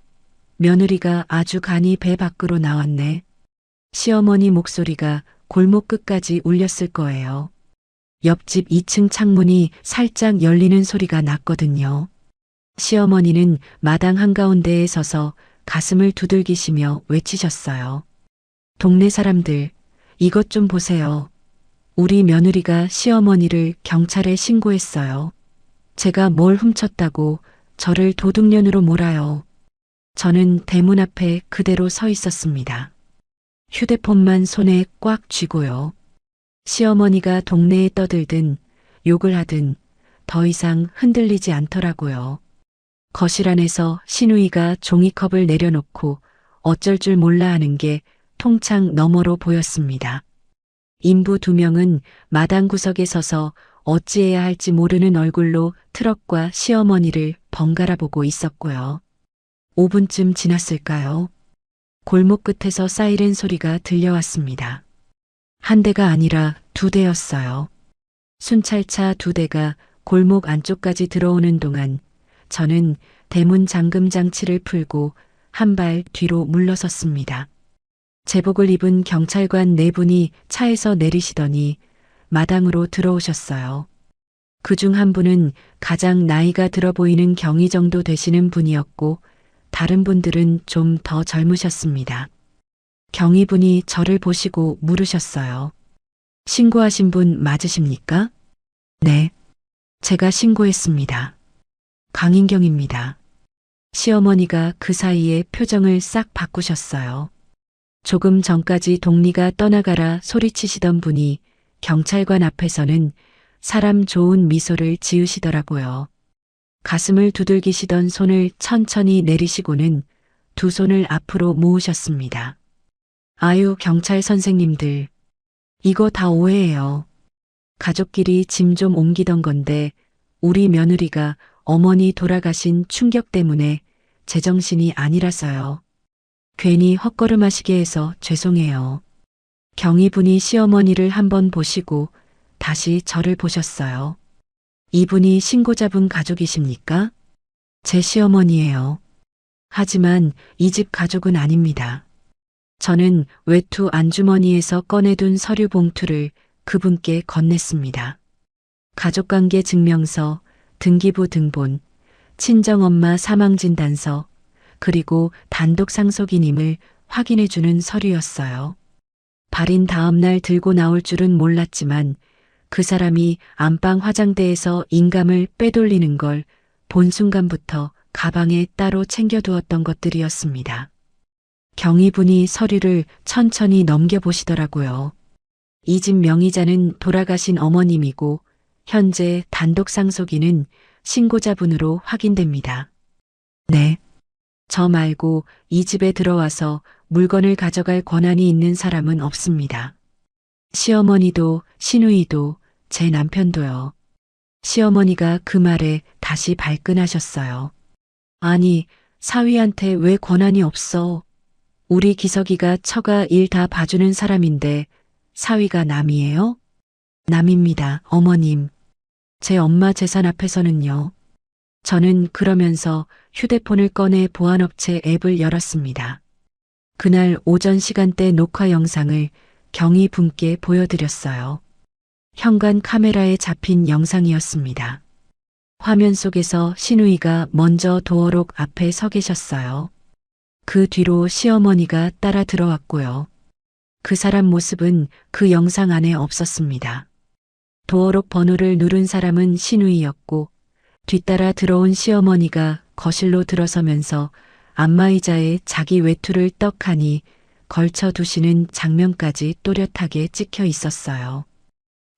며느리가 아주 간이 배 밖으로 나왔네. 시어머니 목소리가 골목 끝까지 울렸을 거예요. 옆집 2층 창문이 살짝 열리는 소리가 났거든요. 시어머니는 마당 한가운데에 서서 가슴을 두들기시며 외치셨어요. 동네 사람들, 이것 좀 보세요. 우리 며느리가 시어머니를 경찰에 신고했어요. 제가 뭘 훔쳤다고 저를 도둑년으로 몰아요. 저는 대문 앞에 그대로 서 있었습니다. 휴대폰만 손에 꽉 쥐고요. 시어머니가 동네에 떠들든 욕을 하든 더 이상 흔들리지 않더라고요. 거실 안에서 시누이가 종이컵을 내려놓고 어쩔 줄 몰라 하는 게 통창 너머로 보였습니다. 인부 2명은 마당 구석에 서서 어찌해야 할지 모르는 얼굴로 트럭과 시어머니를 번갈아 보고 있었고요. 5분쯤 지났을까요? 골목 끝에서 사이렌 소리가 들려왔습니다. 한 대가 아니라 2대였어요. 순찰차 2대가 골목 안쪽까지 들어오는 동안 저는 대문 잠금 장치를 풀고 한 발 뒤로 물러섰습니다. 제복을 입은 경찰관 4분이 차에서 내리시더니 마당으로 들어오셨어요. 그중 한 분은 가장 나이가 들어 보이는 경위 정도 되시는 분이었고 다른 분들은 좀 더 젊으셨습니다. 경위분이 저를 보시고 물으셨어요. 신고하신 분 맞으십니까? 네. 제가 신고했습니다. 강인경입니다. 시어머니가 그 사이에 표정을 싹 바꾸셨어요. 조금 전까지 동리가 떠나가라 소리치시던 분이 경찰관 앞에서는 사람 좋은 미소를 지으시더라고요. 가슴을 두들기시던 손을 천천히 내리시고는 2 손을 앞으로 모으셨습니다. 아유, 경찰 선생님들. 이거 다 오해예요. 가족끼리 짐 좀 옮기던 건데 우리 며느리가 어머니 돌아가신 충격 때문에 제정신이 아니라서요. 괜히 헛걸음하시게 해서 죄송해요. 경위분이 시어머니를 한번 보시고 다시 저를 보셨어요. 이분이 신고자분 가족이십니까? 제 시어머니예요. 하지만 이 집 가족은 아닙니다. 저는 외투 안주머니에서 꺼내둔 서류 봉투를 그분께 건넸습니다. 가족관계 증명서, 등기부 등본, 친정엄마 사망진단서, 그리고 단독 상속인임을 확인해주는 서류였어요. 발인 다음 날 들고 나올 줄은 몰랐지만 그 사람이 안방 화장대에서 인감을 빼돌리는 걸 본 순간부터 가방에 따로 챙겨두었던 것들이었습니다. 경위분이 서류를 천천히 넘겨보시더라고요. 이 집 명의자는 돌아가신 어머님이고 현재 단독 상속인은 신고자분으로 확인됩니다. 네. 저 말고 이 집에 들어와서 물건을 가져갈 권한이 있는 사람은 없습니다. 시어머니도 시누이도 제 남편도요. 시어머니가 그 말에 다시 발끈하셨어요. 아니, 사위한테 왜 권한이 없어? 우리 기석이가 처가 일 다 봐주는 사람인데 사위가 남이에요? 남입니다, 어머님. 제 엄마 재산 앞에서는요. 저는 그러면서 휴대폰을 꺼내 보안업체 앱을 열었습니다. 그날 오전 시간대 녹화 영상을 경위분께 보여드렸어요. 현관 카메라에 잡힌 영상이었습니다. 화면 속에서 시누이가 먼저 도어록 앞에 서 계셨어요. 그 뒤로 시어머니가 따라 들어왔고요. 그 사람 모습은 그 영상 안에 없었습니다. 도어록 번호를 누른 사람은 시누이였고 뒤따라 들어온 시어머니가 거실로 들어서면서 안마의자에 자기 외투를 떡하니 걸쳐두시는 장면까지 또렷하게 찍혀 있었어요.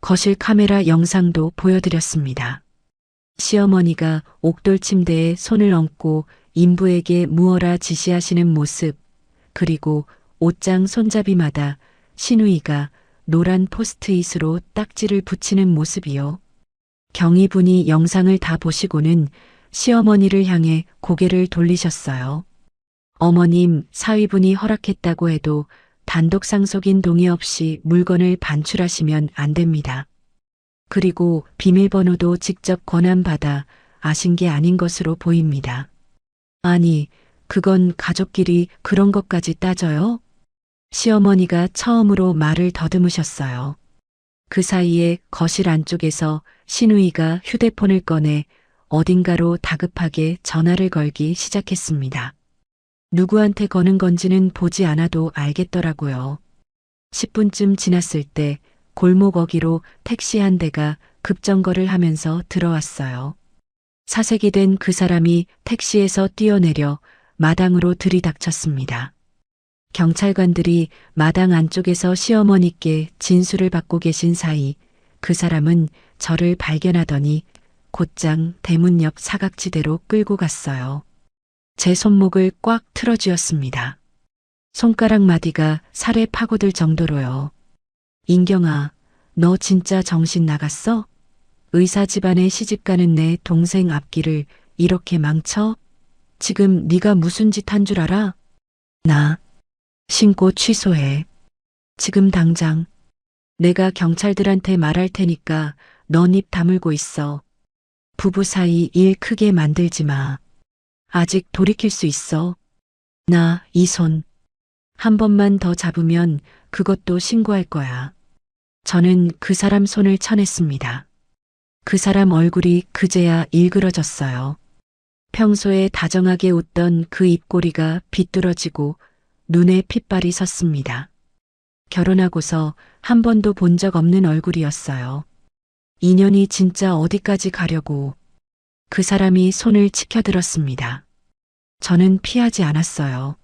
거실 카메라 영상도 보여드렸습니다. 시어머니가 옥돌 침대에 손을 얹고 인부에게 무어라 지시하시는 모습, 그리고 옷장 손잡이마다 시누이가 노란 포스트잇으로 딱지를 붙이는 모습이요. 경위분이 영상을 다 보시고는 시어머니를 향해 고개를 돌리셨어요. 어머님, 사위분이 허락했다고 해도 단독 상속인 동의 없이 물건을 반출하시면 안 됩니다. 그리고 비밀번호도 직접 권한받아 아신 게 아닌 것으로 보입니다. 아니, 그건 가족끼리 그런 것까지 따져요? 시어머니가 처음으로 말을 더듬으셨어요. 그 사이에 거실 안쪽에서 시누이가 휴대폰을 꺼내 어딘가로 다급하게 전화를 걸기 시작했습니다. 누구한테 거는 건지는 보지 않아도 알겠더라고요. 10분쯤 지났을 때 골목 어귀로 택시 한 대가 급정거를 하면서 들어왔어요. 사색이 된 그 사람이 택시에서 뛰어내려 마당으로 들이닥쳤습니다. 경찰관들이 마당 안쪽에서 시어머니께 진술을 받고 계신 사이 그 사람은 저를 발견하더니 곧장 대문 옆 사각지대로 끌고 갔어요. 제 손목을 꽉 틀어쥐었습니다. 손가락 마디가 살에 파고들 정도로요. 인경아, 너 진짜 정신 나갔어? 의사 집안에 시집가는 내 동생 앞길을 이렇게 망쳐? 지금 네가 무슨 짓 한 줄 알아? 나 신고 취소해. 지금 당장. 내가 경찰들한테 말할 테니까 넌 입 다물고 있어. 부부 사이 일 크게 만들지 마. 아직 돌이킬 수 있어. 나 이 손. 한 번만 더 잡으면 그것도 신고할 거야. 저는 그 사람 손을 쳐냈습니다. 그 사람 얼굴이 그제야 일그러졌어요. 평소에 다정하게 웃던 그 입꼬리가 비뚤어지고 눈에 핏발이 섰습니다. 결혼하고서 한 번도 본 적 없는 얼굴이었어요. 인연이 진짜 어디까지 가려고. 그 사람이 손을 치켜들었습니다. 저는 피하지 않았어요.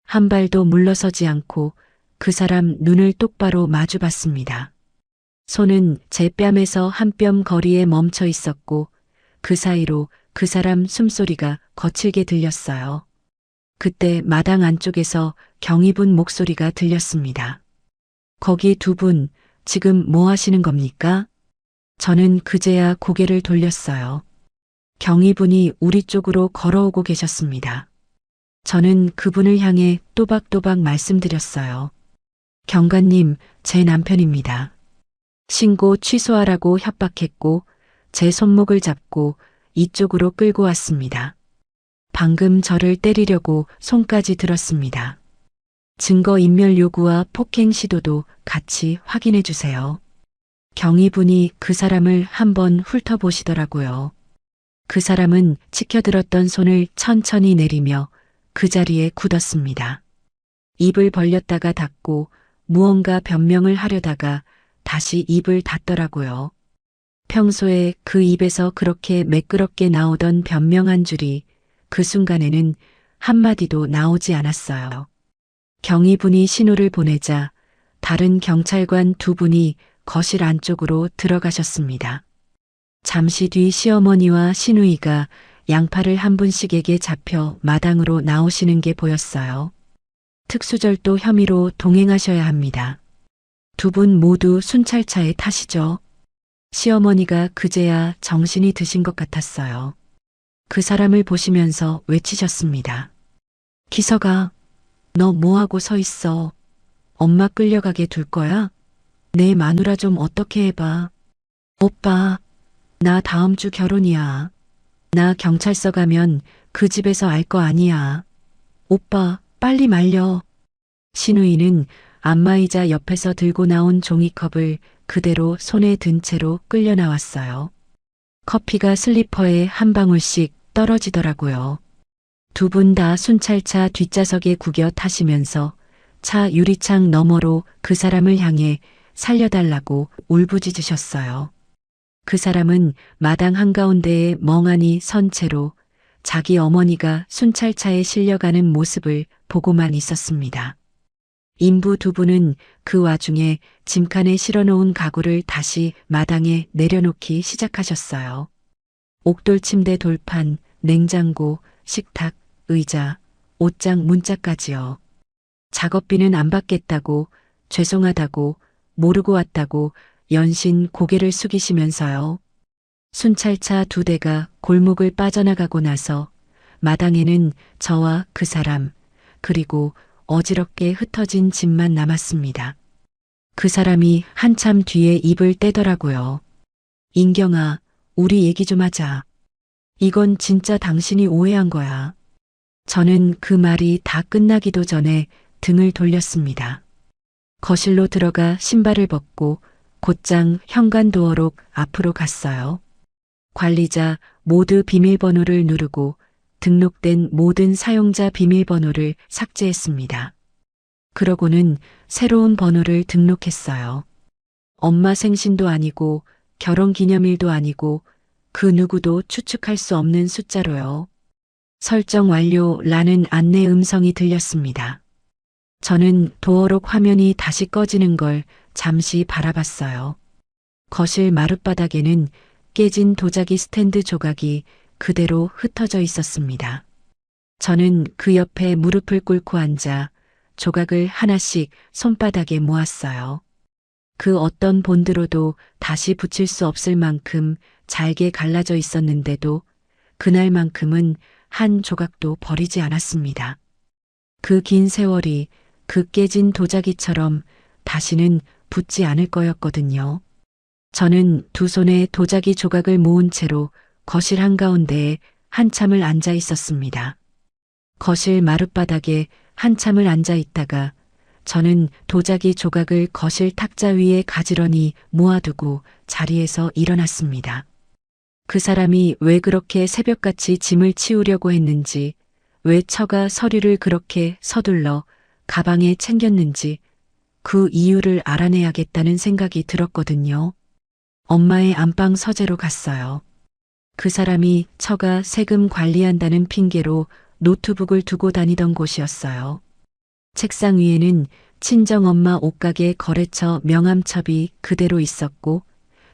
한 발도 물러서지 않고 그 사람 눈을 똑바로 마주봤습니다. 손은 제 뺨에서 한 뼘 거리에 멈춰 있었고 그 사이로 그 사람 숨소리가 거칠게 들렸어요. 그때 마당 안쪽에서 경이분 목소리가 들렸습니다. 거기 두 분 지금 뭐 하시는 겁니까? 저는 그제야 고개를 돌렸어요. 경이분이 우리 쪽으로 걸어오고 계셨습니다. 저는 그분을 향해 또박또박 말씀드렸어요. 경관님, 제 남편입니다. 신고 취소하라고 협박했고 제 손목을 잡고 이쪽으로 끌고 왔습니다. 방금 저를 때리려고 손까지 들었습니다. 증거인멸 요구와 폭행 시도도 같이 확인해 주세요. 경위분이 그 사람을 한번 훑어보시더라고요. 그 사람은 치켜들었던 손을 천천히 내리며 그 자리에 굳었습니다. 입을 벌렸다가 닫고 무언가 변명을 하려다가 다시 입을 닫더라고요. 평소에 그 입에서 그렇게 매끄럽게 나오던 변명 한 줄이 그 순간에는 한마디도 나오지 않았어요. 경위분이 신호를 보내자 다른 경찰관 두 분이 거실 안쪽으로 들어가셨습니다. 잠시 뒤 시어머니와 시누이가 양팔을 한 분씩에게 잡혀 마당으로 나오시는 게 보였어요. 특수절도 혐의로 동행하셔야 합니다. 두 분 모두 순찰차에 타시죠. 시어머니가 그제야 정신이 드신 것 같았어요. 그 사람을 보시면서 외치셨습니다. 기서가, 너 뭐하고 서 있어? 엄마 끌려가게 둘 거야? 내 마누라 좀 어떻게 해봐. 오빠, 나 다음 주 결혼이야. 나 경찰서 가면 그 집에서 알 거 아니야. 오빠, 빨리 말려. 시누이는 안마의자 옆에서 들고 나온 종이컵을 그대로 손에 든 채로 끌려 나왔어요. 커피가 슬리퍼에 한 방울씩 떨어지더라고요. 두 분 다 순찰차 뒷좌석에 구겨 타시면서 차 유리창 너머로 그 사람을 향해 살려달라고 울부짖으셨어요. 그 사람은 마당 한가운데에 멍하니 선 채로 자기 어머니가 순찰차에 실려가는 모습을 보고만 있었습니다. 인부 두 분은 그 와중에 짐칸에 실어놓은 가구를 다시 마당에 내려놓기 시작하셨어요. 옥돌 침대 돌판, 냉장고, 식탁, 의자, 옷장 문짝까지요. 작업비는 안 받겠다고, 죄송하다고, 모르고 왔다고 연신 고개를 숙이시면서요. 순찰차 두 대가 골목을 빠져나가고 나서 마당에는 저와 그 사람, 그리고 어지럽게 흩어진 집만 남았습니다. 그 사람이 한참 뒤에 입을 떼더라고요. 인경아, 우리 얘기 좀 하자. 이건 진짜 당신이 오해한 거야. 저는 그 말이 다 끝나기도 전에 등을 돌렸습니다. 거실로 들어가 신발을 벗고 곧장 현관도어로 앞으로 갔어요. 관리자 모두 비밀번호를 누르고 등록된 모든 사용자 비밀번호를 삭제했습니다. 그러고는 새로운 번호를 등록했어요. 엄마 생신도 아니고 결혼기념일도 아니고 그 누구도 추측할 수 없는 숫자로요. 설정 완료라는 안내 음성이 들렸습니다. 저는 도어록 화면이 다시 꺼지는 걸 잠시 바라봤어요. 거실 마룻바닥에는 깨진 도자기 스탠드 조각이 그대로 흩어져 있었습니다. 저는 그 옆에 무릎을 꿇고 앉아 조각을 하나씩 손바닥에 모았어요. 그 어떤 본드로도 다시 붙일 수 없을 만큼 잘게 갈라져 있었는데도 그날만큼은 한 조각도 버리지 않았습니다. 그 긴 세월이 그 깨진 도자기처럼 다시는 붙지 않을 거였거든요. 저는 두 손에 도자기 조각을 모은 채로 거실 한가운데에 한참을 앉아 있었습니다. 거실 마룻바닥에 한참을 앉아 있다가 저는 도자기 조각을 거실 탁자 위에 가지런히 모아두고 자리에서 일어났습니다. 그 사람이 왜 그렇게 새벽같이 짐을 치우려고 했는지, 왜 처가 서류를 그렇게 서둘러 가방에 챙겼는지 그 이유를 알아내야겠다는 생각이 들었거든요. 엄마의 안방 서재로 갔어요. 그 사람이 처가 세금 관리한다는 핑계로 노트북을 두고 다니던 곳이었어요. 책상 위에는 친정엄마 옷가게 거래처 명함첩이 그대로 있었고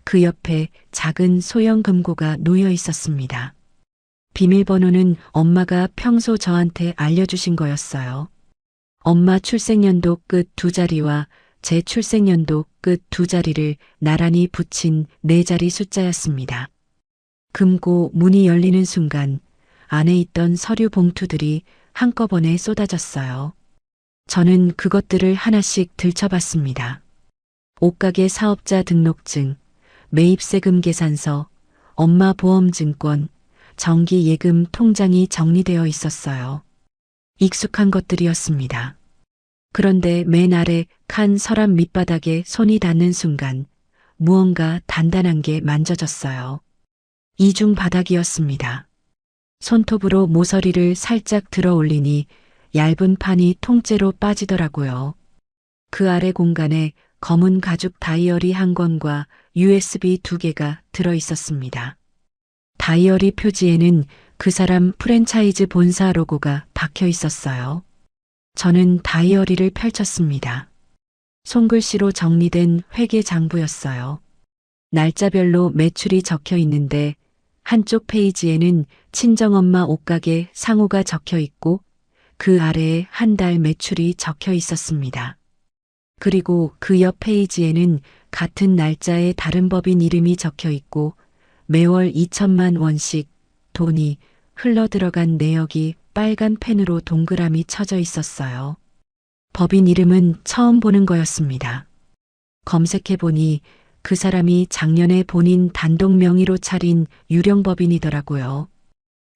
그 옆에 작은 소형 금고가 놓여 있었습니다. 비밀번호는 엄마가 평소 저한테 알려주신 거였어요. 엄마 출생연도 끝 두 자리와 제 출생연도 끝 두 자리를 나란히 붙인 네 자리 숫자였습니다. 금고 문이 열리는 순간 안에 있던 서류 봉투들이 한꺼번에 쏟아졌어요. 저는 그것들을 하나씩 들춰봤습니다. 옷가게 사업자 등록증, 매입세금 계산서, 엄마 보험증권, 정기예금 통장이 정리되어 있었어요. 익숙한 것들이었습니다. 그런데 맨 아래 칸 서랍 밑바닥에 손이 닿는 순간 무언가 단단한 게 만져졌어요. 이중 바닥이었습니다. 손톱으로 모서리를 살짝 들어 올리니 얇은 판이 통째로 빠지더라고요. 그 아래 공간에 검은 가죽 다이어리 한 권과 USB 두 개가 들어 있었습니다. 다이어리 표지에는 그 사람 프랜차이즈 본사 로고가 박혀 있었어요. 저는 다이어리를 펼쳤습니다. 손글씨로 정리된 회계 장부였어요. 날짜별로 매출이 적혀 있는데 한쪽 페이지에는 친정엄마 옷가게 상호가 적혀 있고 그 아래에 한 달 매출이 적혀 있었습니다. 그리고 그 옆 페이지에는 같은 날짜에 다른 법인 이름이 적혀 있고 매월 2천만 원씩 돈이 흘러들어간 내역이 빨간 펜으로 동그라미 쳐져 있었어요. 법인 이름은 처음 보는 거였습니다. 검색해보니 그 사람이 작년에 본인 단독 명의로 차린 유령법인이더라고요.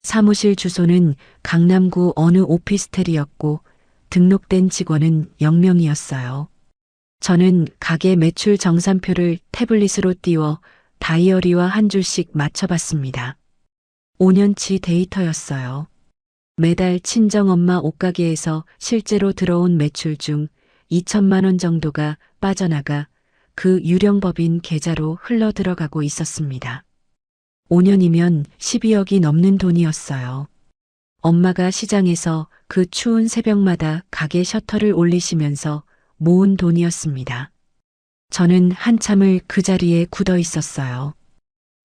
사무실 주소는 강남구 어느 오피스텔이었고 등록된 직원은 0명이었어요. 저는 가게 매출 정산표를 태블릿으로 띄워 다이어리와 한 줄씩 맞춰봤습니다. 5년치 데이터였어요. 매달 친정엄마 옷가게에서 실제로 들어온 매출 중 2천만 원 정도가 빠져나가 그 유령법인 계좌로 흘러들어가고 있었습니다. 5년이면 12억이 넘는 돈이었어요. 엄마가 시장에서 그 추운 새벽마다 가게 셔터를 올리시면서 모은 돈이었습니다. 저는 한참을 그 자리에 굳어 있었어요.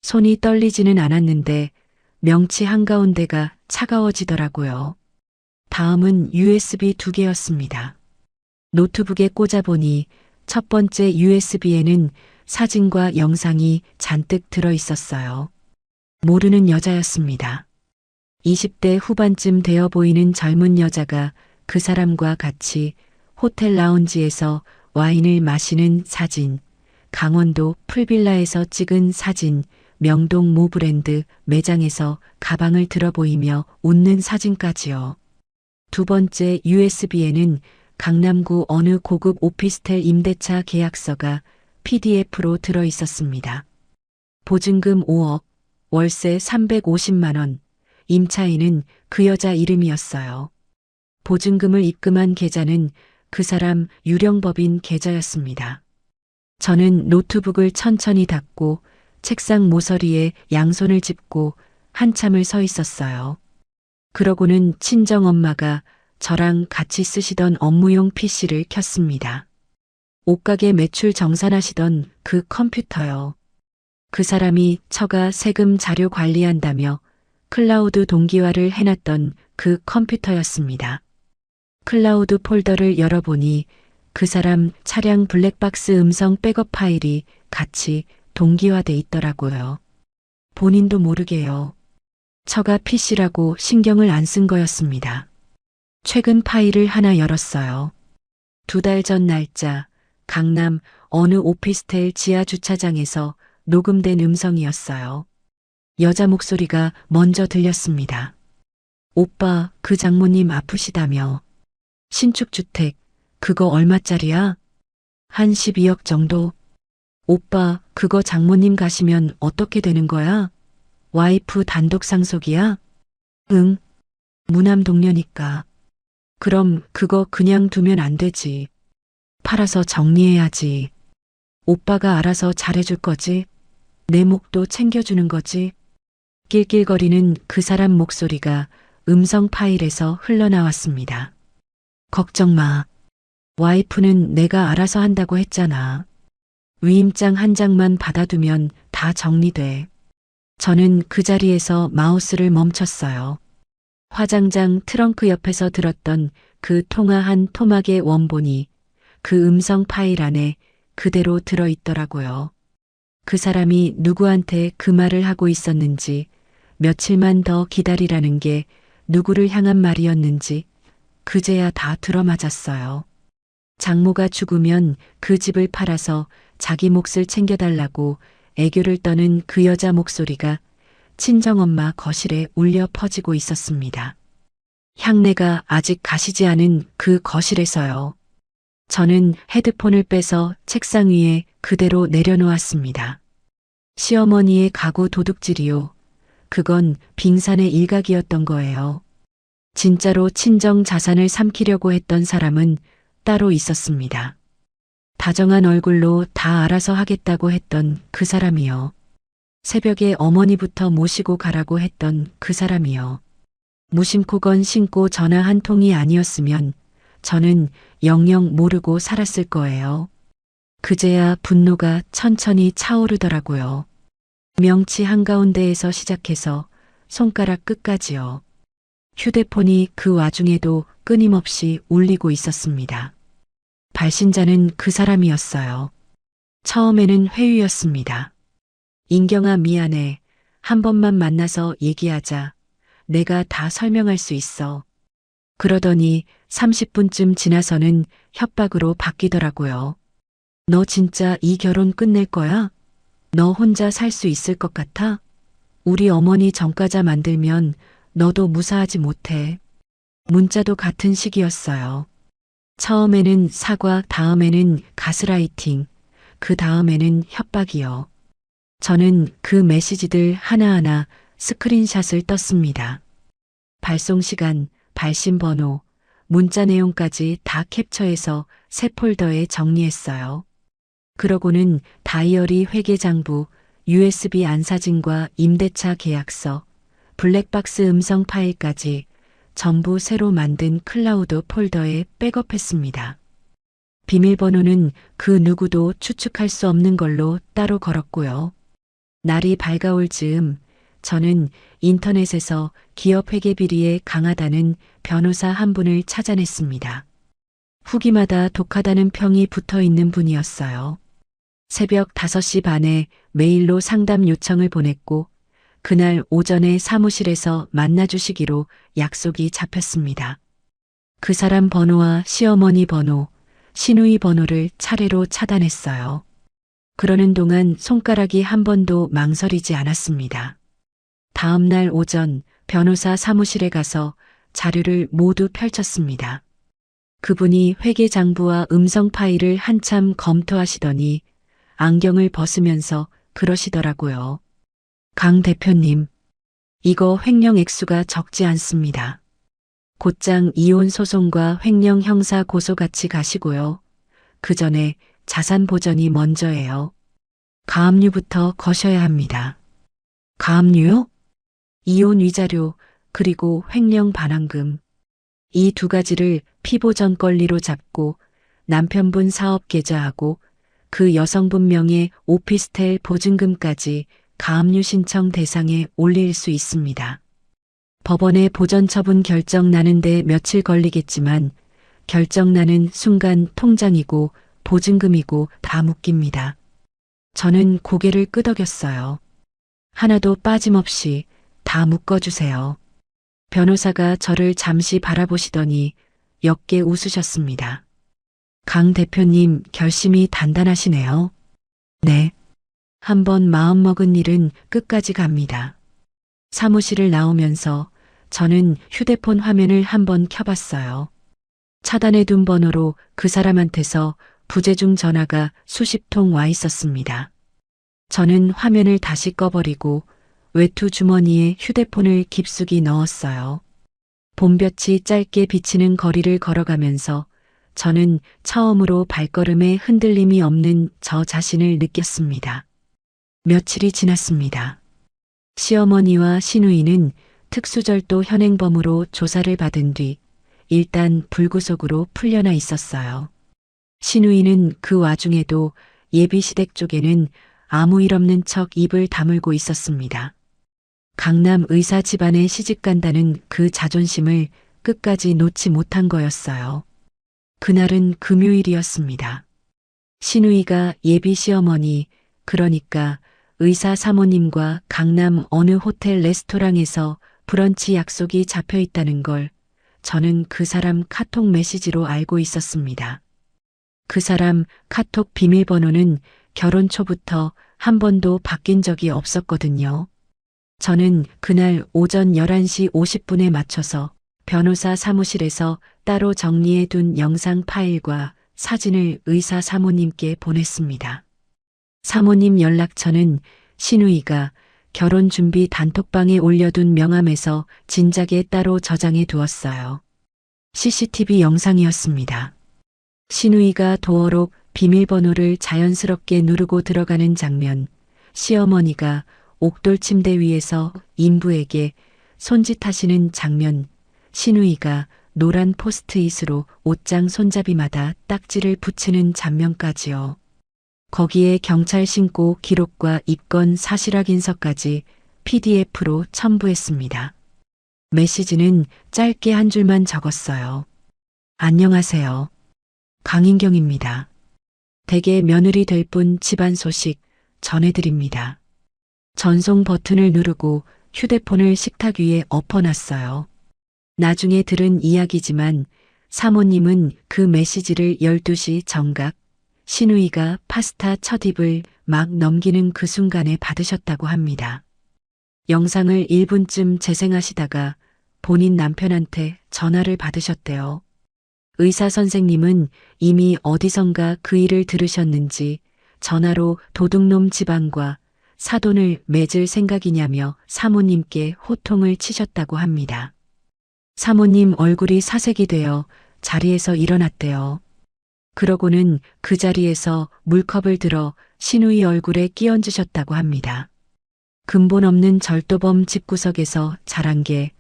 손이 떨리지는 않았는데 명치 한가운데가 차가워지더라고요. 다음은 USB 두 개였습니다. 노트북에 꽂아보니 첫 번째 USB에는 사진과 영상이 잔뜩 들어 있었어요. 모르는 여자였습니다. 20대 후반쯤 되어 보이는 젊은 여자가 그 사람과 같이 호텔 라운지에서 와인을 마시는 사진, 강원도 풀빌라에서 찍은 사진, 명동 모 브랜드 매장에서 가방을 들어 보이며 웃는 사진까지요. 두 번째 USB에는 강남구 어느 고급 오피스텔 임대차 계약서가 PDF로 들어 있었습니다. 보증금 5억, 월세 350만 원, 임차인은 그 여자 이름이었어요. 보증금을 입금한 계좌는 그 사람 유령법인 계좌였습니다. 저는 노트북을 천천히 닫고 책상 모서리에 양손을 짚고 한참을 서 있었어요. 그러고는 친정엄마가 저랑 같이 쓰시던 업무용 PC를 켰습니다. 옷가게 매출 정산하시던 그 컴퓨터요. 그 사람이 처가 세금 자료 관리한다며 클라우드 동기화를 해놨던 그 컴퓨터였습니다. 클라우드 폴더를 열어보니 그 사람 차량 블랙박스 음성 백업 파일이 같이 동기화돼 있더라고요. 본인도 모르게요. 처가 PC라고 신경을 안 쓴 거였습니다. 최근 파일을 하나 열었어요. 2달 전 날짜, 강남 어느 오피스텔 지하 주차장에서 녹음된 음성이었어요. 여자 목소리가 먼저 들렸습니다. 오빠, 그 장모님 아프시다며. 신축주택, 그거 얼마짜리야? 한 12억 정도. 오빠, 그거 장모님 가시면 어떻게 되는 거야? 와이프 단독 상속이야? 응. 무남 동료니까. 그럼 그거 그냥 두면 안 되지. 팔아서 정리해야지. 오빠가 알아서 잘해줄 거지? 내 목도 챙겨주는 거지? 낄낄거리는 그 사람 목소리가 음성 파일에서 흘러나왔습니다. 걱정 마. 와이프는 내가 알아서 한다고 했잖아. 위임장 한 장만 받아두면 다 정리돼. 저는 그 자리에서 마우스를 멈췄어요. 화장장 트렁크 옆에서 들었던 그 통화한 토막의 원본이 그 음성 파일 안에 그대로 들어있더라고요. 그 사람이 누구한테 그 말을 하고 있었는지, 며칠만 더 기다리라는 게 누구를 향한 말이었는지 그제야 다 들어맞았어요. 장모가 죽으면 그 집을 팔아서 자기 몫을 챙겨달라고 애교를 떠는 그 여자 목소리가 친정엄마 거실에 울려 퍼지고 있었습니다. 향내가 아직 가시지 않은 그 거실에서요. 저는 헤드폰을 빼서 책상 위에 그대로 내려놓았습니다. 시어머니의 가구 도둑질이요. 그건 빙산의 일각이었던 거예요. 진짜로 친정 자산을 삼키려고 했던 사람은 따로 있었습니다. 다정한 얼굴로 다 알아서 하겠다고 했던 그 사람이요. 새벽에 어머니부터 모시고 가라고 했던 그 사람이요. 무심코 건 신고 전화 한 통이 아니었으면 저는 영영 모르고 살았을 거예요. 그제야 분노가 천천히 차오르더라고요. 명치 한가운데에서 시작해서 손가락 끝까지요. 휴대폰이 그 와중에도 끊임없이 울리고 있었습니다. 발신자는 그 사람이었어요. 처음에는 회유였습니다. 인경아 미안해. 한 번만 만나서 얘기하자. 내가 다 설명할 수 있어. 그러더니 30분쯤 지나서는 협박으로 바뀌더라고요. 너 진짜 이 결혼 끝낼 거야? 너 혼자 살 수 있을 것 같아? 우리 어머니 전과자 만들면 너도 무사하지 못해. 문자도 같은 식이었어요. 처음에는 사과, 다음에는 가스라이팅, 그 다음에는 협박이요. 저는 그 메시지들 하나하나 스크린샷을 떴습니다. 발송 시간, 발신 번호, 문자 내용까지 다 캡처해서 새 폴더에 정리했어요. 그러고는 다이어리 회계장부, USB 안사진과 임대차 계약서, 블랙박스 음성 파일까지 전부 새로 만든 클라우드 폴더에 백업했습니다. 비밀번호는 그 누구도 추측할 수 없는 걸로 따로 걸었고요. 날이 밝아올 즈음 저는 인터넷에서 기업 회계 비리에 강하다는 변호사 한 분을 찾아냈습니다. 후기마다 독하다는 평이 붙어 있는 분이었어요. 새벽 5시 반에 메일로 상담 요청을 보냈고 그날 오전에 사무실에서 만나주시기로 약속이 잡혔습니다. 그 사람 번호와 시어머니 번호, 시누이 번호를 차례로 차단했어요. 그러는 동안 손가락이 한 번도 망설이지 않았습니다. 다음 날 오전 변호사 사무실에 가서 자료를 모두 펼쳤습니다. 그분이 회계장부와 음성 파일을 한참 검토하시더니 안경을 벗으면서 그러시더라고요. 강 대표님, 이거 횡령 액수가 적지 않습니다. 곧장 이혼 소송과 횡령 형사 고소 같이 가시고요. 그 전에 자산 보전이 먼저예요. 가압류부터 거셔야 합니다. 가압류요? 이혼 위자료, 그리고 횡령 반환금. 이 두 가지를 피보전 권리로 잡고 남편분 사업 계좌하고 그 여성분 명의 오피스텔 보증금까지 가압류 신청 대상에 올릴 수 있습니다. 법원에 보전 처분 결정 나는데 며칠 걸리겠지만 결정 나는 순간 통장이고 보증금이고 다 묶입니다. 저는 고개를 끄덕였어요. 하나도 빠짐없이 다 묶어주세요. 변호사가 저를 잠시 바라보시더니 옅게 웃으셨습니다. 강 대표님 결심이 단단하시네요. 네. 한번 마음먹은 일은 끝까지 갑니다. 사무실을 나오면서 저는 휴대폰 화면을 한번 켜봤어요. 차단해둔 번호로 그 사람한테서 부재중 전화가 수십 통 와 있었습니다. 저는 화면을 다시 꺼버리고 외투 주머니에 휴대폰을 깊숙이 넣었어요. 봄볕이 짧게 비치는 거리를 걸어가면서 저는 처음으로 발걸음에 흔들림이 없는 저 자신을 느꼈습니다. 며칠이 지났습니다. 시어머니와 시누이는 특수절도 현행범으로 조사를 받은 뒤 일단 불구속으로 풀려나 있었어요. 시누이는 그 와중에도 예비시댁 쪽에는 아무 일 없는 척 입을 다물고 있었습니다. 강남 의사 집안에 시집간다는 그 자존심을 끝까지 놓지 못한 거였어요. 그날은 금요일이었습니다. 시누이가 예비 시어머니, 그러니까 의사 사모님과 강남 어느 호텔 레스토랑에서 브런치 약속이 잡혀 있다는 걸 저는 그 사람 카톡 메시지로 알고 있었습니다. 그 사람 카톡 비밀번호는 결혼 초부터 한 번도 바뀐 적이 없었거든요. 저는 그날 오전 11시 50분에 맞춰서 변호사 사무실에서 따로 정리해둔 영상 파일과 사진을 의사 사모님께 보냈습니다. 사모님 연락처는 시누이가 결혼 준비 단톡방에 올려둔 명함에서 진작에 따로 저장해 두었어요. CCTV 영상이었습니다. 시누이가 도어록 비밀번호를 자연스럽게 누르고 들어가는 장면, 시어머니가 옥돌 침대 위에서 인부에게 손짓하시는 장면, 시누이가 노란 포스트잇으로 옷장 손잡이마다 딱지를 붙이는 장면까지요. 거기에 경찰 신고 기록과 입건 사실 확인서까지 PDF로 첨부했습니다. 메시지는 짧게 한 줄만 적었어요. 안녕하세요. 강인경입니다. 댁의 며느리 될 분 집안 소식 전해드립니다. 전송 버튼을 누르고 휴대폰을 식탁 위에 엎어놨어요. 나중에 들은 이야기지만 사모님은 그 메시지를 12시 정각 시누이가 파스타 첫 입을 막 넘기는 그 순간에 받으셨다고 합니다. 영상을 1분쯤 재생하시다가 본인 남편한테 전화를 받으셨대요. 의사 선생님은 이미 어디선가 그 일을 들으셨는지 전화로 도둑놈 집안과 사돈을 맺을 생각이냐며 사모님께 호통을 치셨다고 합니다. 사모님 얼굴이 사색이 되어 자리에서 일어났대요. 그러고는 그 자리에서 물컵을 들어 시누이 얼굴에 끼얹으셨다고 합니다. 근본 없는 절도범 집구석에서 자란 게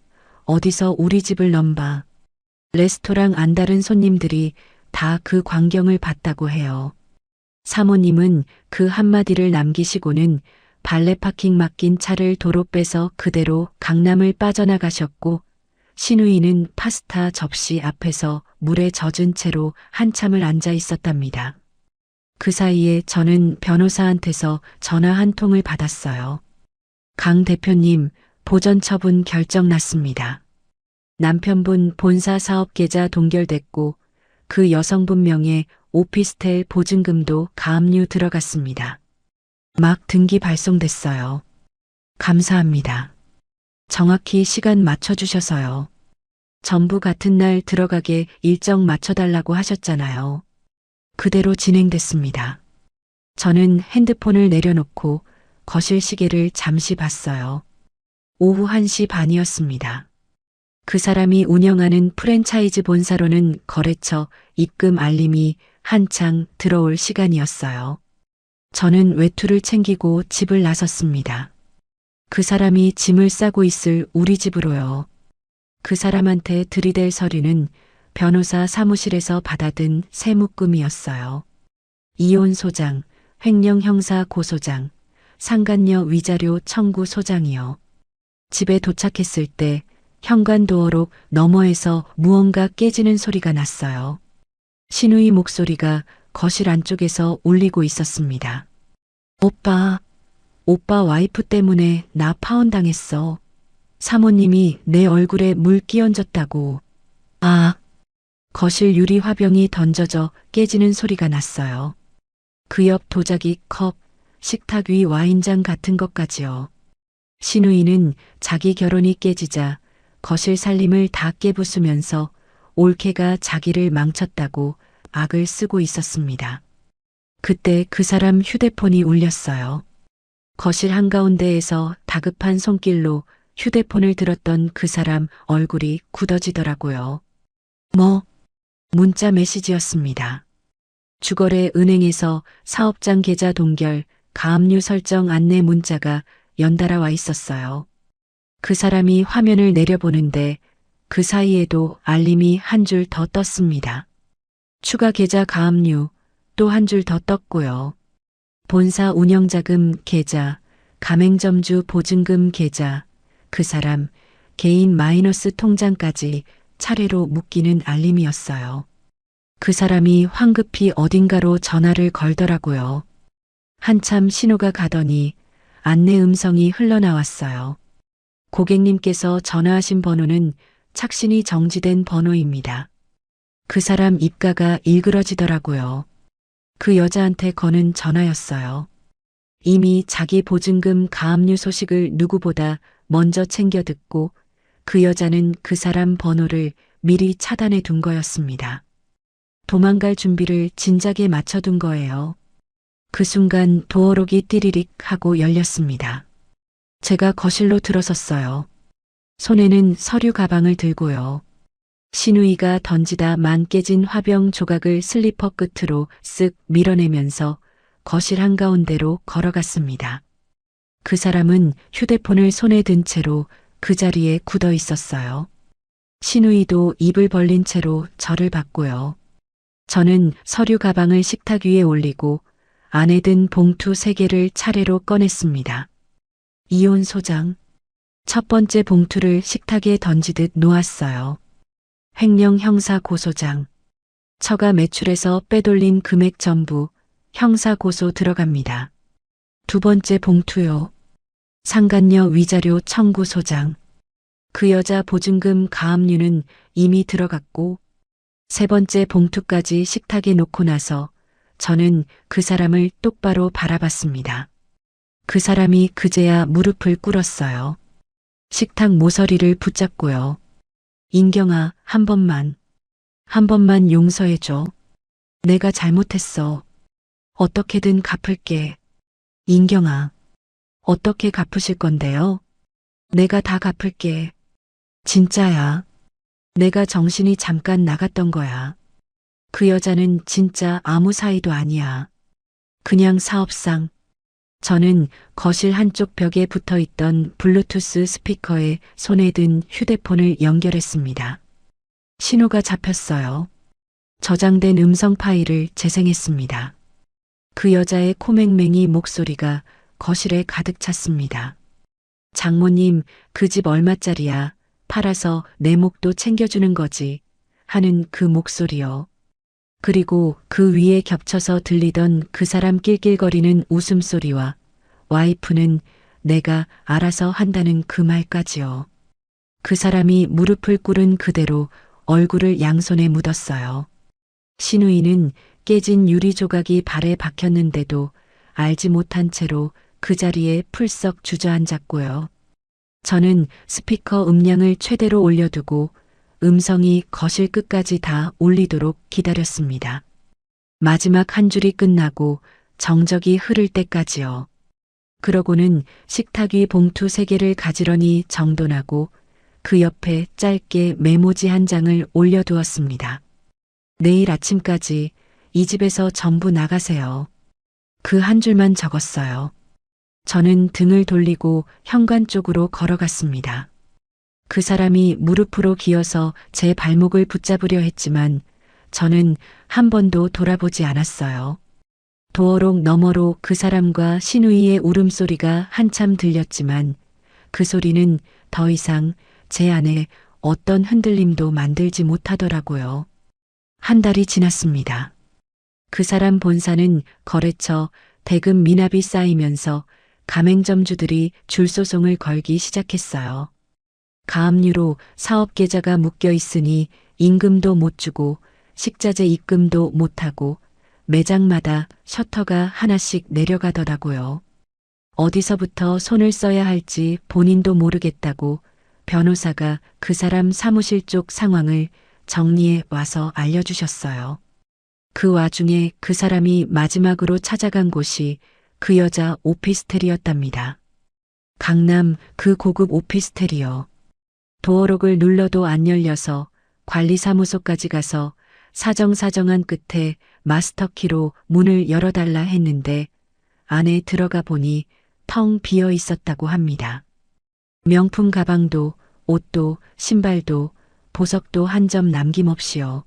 어디서 우리 집을 넘봐. 레스토랑 안다른 손님들이 다 그 광경을 봤다고 해요. 사모님은 그 한마디를 남기시고는 발레 파킹 맡긴 차를 도로 빼서 그대로 강남을 빠져나가셨고 시누이는 파스타 접시 앞에서 물에 젖은 채로 한참을 앉아 있었답니다. 그 사이에 저는 변호사한테서 전화 한 통을 받았어요. 강 대표님, 보전 처분 결정 났습니다. 남편분 본사 사업 계좌 동결됐고 그 여성분 명의 오피스텔 보증금도 가압류 들어갔습니다. 막 등기 발송됐어요. 감사합니다. 정확히 시간 맞춰주셔서요. 전부 같은 날 들어가게 일정 맞춰달라고 하셨잖아요. 그대로 진행됐습니다. 저는 핸드폰을 내려놓고 거실 시계를 잠시 봤어요. 오후 1시 반이었습니다. 그 사람이 운영하는 프랜차이즈 본사로는 거래처 입금 알림이 한창 들어올 시간이었어요. 저는 외투를 챙기고 집을 나섰습니다. 그 사람이 짐을 싸고 있을 우리 집으로요. 그 사람한테 들이댈 서류는 변호사 사무실에서 받아든 새 묶음이었어요. 이혼 소장, 횡령 형사 고소장, 상간녀 위자료 청구 소장이요. 집에 도착했을 때 현관 도어록 너머에서 무언가 깨지는 소리가 났어요. 신우이 목소리가 거실 안쪽에서 울리고 있었습니다. 오빠 와이프 때문에 나 파혼당했어. 사모님이 내 얼굴에 물 끼얹었다고. 아, 거실 유리 화병이 던져져 깨지는 소리가 났어요. 그 옆 도자기 컵, 식탁 위 와인잔 같은 것까지요. 신우이는 자기 결혼이 깨지자 거실 살림을 다 깨부수면서 올케가 자기를 망쳤다고 악을 쓰고 있었습니다. 그때 그 사람 휴대폰이 울렸어요. 거실 한가운데에서 다급한 손길로 휴대폰을 들었던 그 사람 얼굴이 굳어지더라고요. 문자 메시지였습니다. 주거래 은행에서 사업장 계좌 동결, 가압류 설정 안내 문자가 연달아 와 있었어요. 그 사람이 화면을 내려보는데 그 사이에도 알림이 한 줄 더 떴습니다. 추가 계좌 가압류 또 한 줄 더 떴고요. 본사 운영자금 계좌, 가맹점주 보증금 계좌, 그 사람 개인 마이너스 통장까지 차례로 묶이는 알림이었어요. 그 사람이 황급히 어딘가로 전화를 걸더라고요. 한참 신호가 가더니 안내 음성이 흘러나왔어요. 고객님께서 전화하신 번호는 착신이 정지된 번호입니다. 그 사람 입가가 일그러지더라고요. 그 여자한테 거는 전화였어요. 이미 자기 보증금 가압류 소식을 누구보다 먼저 챙겨 듣고 그 여자는 그 사람 번호를 미리 차단해 둔 거였습니다. 도망갈 준비를 진작에 맞춰둔 거예요. 그 순간 도어록이 띠리릭 하고 열렸습니다. 제가 거실로 들어섰어요. 손에는 서류 가방을 들고요. 신우이가 던지다 만 깨진 화병 조각을 슬리퍼 끝으로 쓱 밀어내면서 거실 한가운데로 걸어갔습니다. 그 사람은 휴대폰을 손에 든 채로 그 자리에 굳어 있었어요. 신우이도 입을 벌린 채로 저를 봤고요. 저는 서류 가방을 식탁 위에 올리고 안에 든 봉투 3개를 차례로 꺼냈습니다. 이혼 소장. 첫 번째 봉투를 식탁에 던지듯 놓았어요. 횡령 형사 고소장. 처가 매출에서 빼돌린 금액 전부 형사 고소 들어갑니다. 두 번째 봉투요. 상간녀 위자료 청구 소장. 그 여자 보증금 가압류는 이미 들어갔고 세 번째 봉투까지 식탁에 놓고 나서 저는 그 사람을 똑바로 바라봤습니다. 그 사람이 그제야 무릎을 꿇었어요. 식탁 모서리를 붙잡고요. 인경아, 한 번만 용서해줘. 내가 잘못했어. 어떻게든 갚을게. 인경아, 어떻게 갚으실 건데요? 내가 다 갚을게. 진짜야. 내가 정신이 잠깐 나갔던 거야. 그 여자는 진짜 아무 사이도 아니야. 그냥 사업상. 저는 거실 한쪽 벽에 붙어 있던 블루투스 스피커에 손에 든 휴대폰을 연결했습니다. 신호가 잡혔어요. 저장된 음성 파일을 재생했습니다. 그 여자의 코맹맹이 목소리가 거실에 가득 찼습니다. 장모님, 그 집 얼마짜리야? 팔아서 내 목도 챙겨주는 거지. 하는 그 목소리요. 그리고 그 위에 겹쳐서 들리던 그 사람 낄낄거리는 웃음소리와 와이프는 내가 알아서 한다는 그 말까지요. 그 사람이 무릎을 꿇은 그대로 얼굴을 양손에 묻었어요. 신우이는 깨진 유리 조각이 발에 박혔는데도 알지 못한 채로 그 자리에 풀썩 주저앉았고요. 저는 스피커 음량을 최대로 올려두고 음성이 거실 끝까지 다 울리도록 기다렸습니다. 마지막 한 줄이 끝나고 정적이 흐를 때까지요. 그러고는 식탁 위 봉투 3개를 가지런히 정돈하고 그 옆에 짧게 메모지 한 장을 올려두었습니다. 내일 아침까지 이 집에서 전부 나가세요. 그 한 줄만 적었어요. 저는 등을 돌리고 현관 쪽으로 걸어갔습니다. 그 사람이 무릎으로 기어서 제 발목을 붙잡으려 했지만 저는 한 번도 돌아보지 않았어요. 도어록 너머로 그 사람과 신우이의 울음소리가 한참 들렸지만 그 소리는 더 이상 제 안에 어떤 흔들림도 만들지 못하더라고요. 한 달이 지났습니다. 그 사람 본사는 거래처 대금 미납이 쌓이면서 가맹점주들이 줄소송을 걸기 시작했어요. 가압류로 사업 계좌가 묶여 있으니 임금도 못 주고 식자재 입금도 못하고 매장마다 셔터가 하나씩 내려가더라고요. 어디서부터 손을 써야 할지 본인도 모르겠다고 변호사가 그 사람 사무실 쪽 상황을 정리해 와서 알려주셨어요. 그 와중에 그 사람이 마지막으로 찾아간 곳이 그 여자 오피스텔이었답니다. 강남 그 고급 오피스텔이요. 도어록을 눌러도 안 열려서 관리사무소까지 가서 사정사정한 끝에 마스터키로 문을 열어달라 했는데 안에 들어가 보니 텅 비어 있었다고 합니다. 명품 가방도 옷도 신발도 보석도 한 점 남김없이요.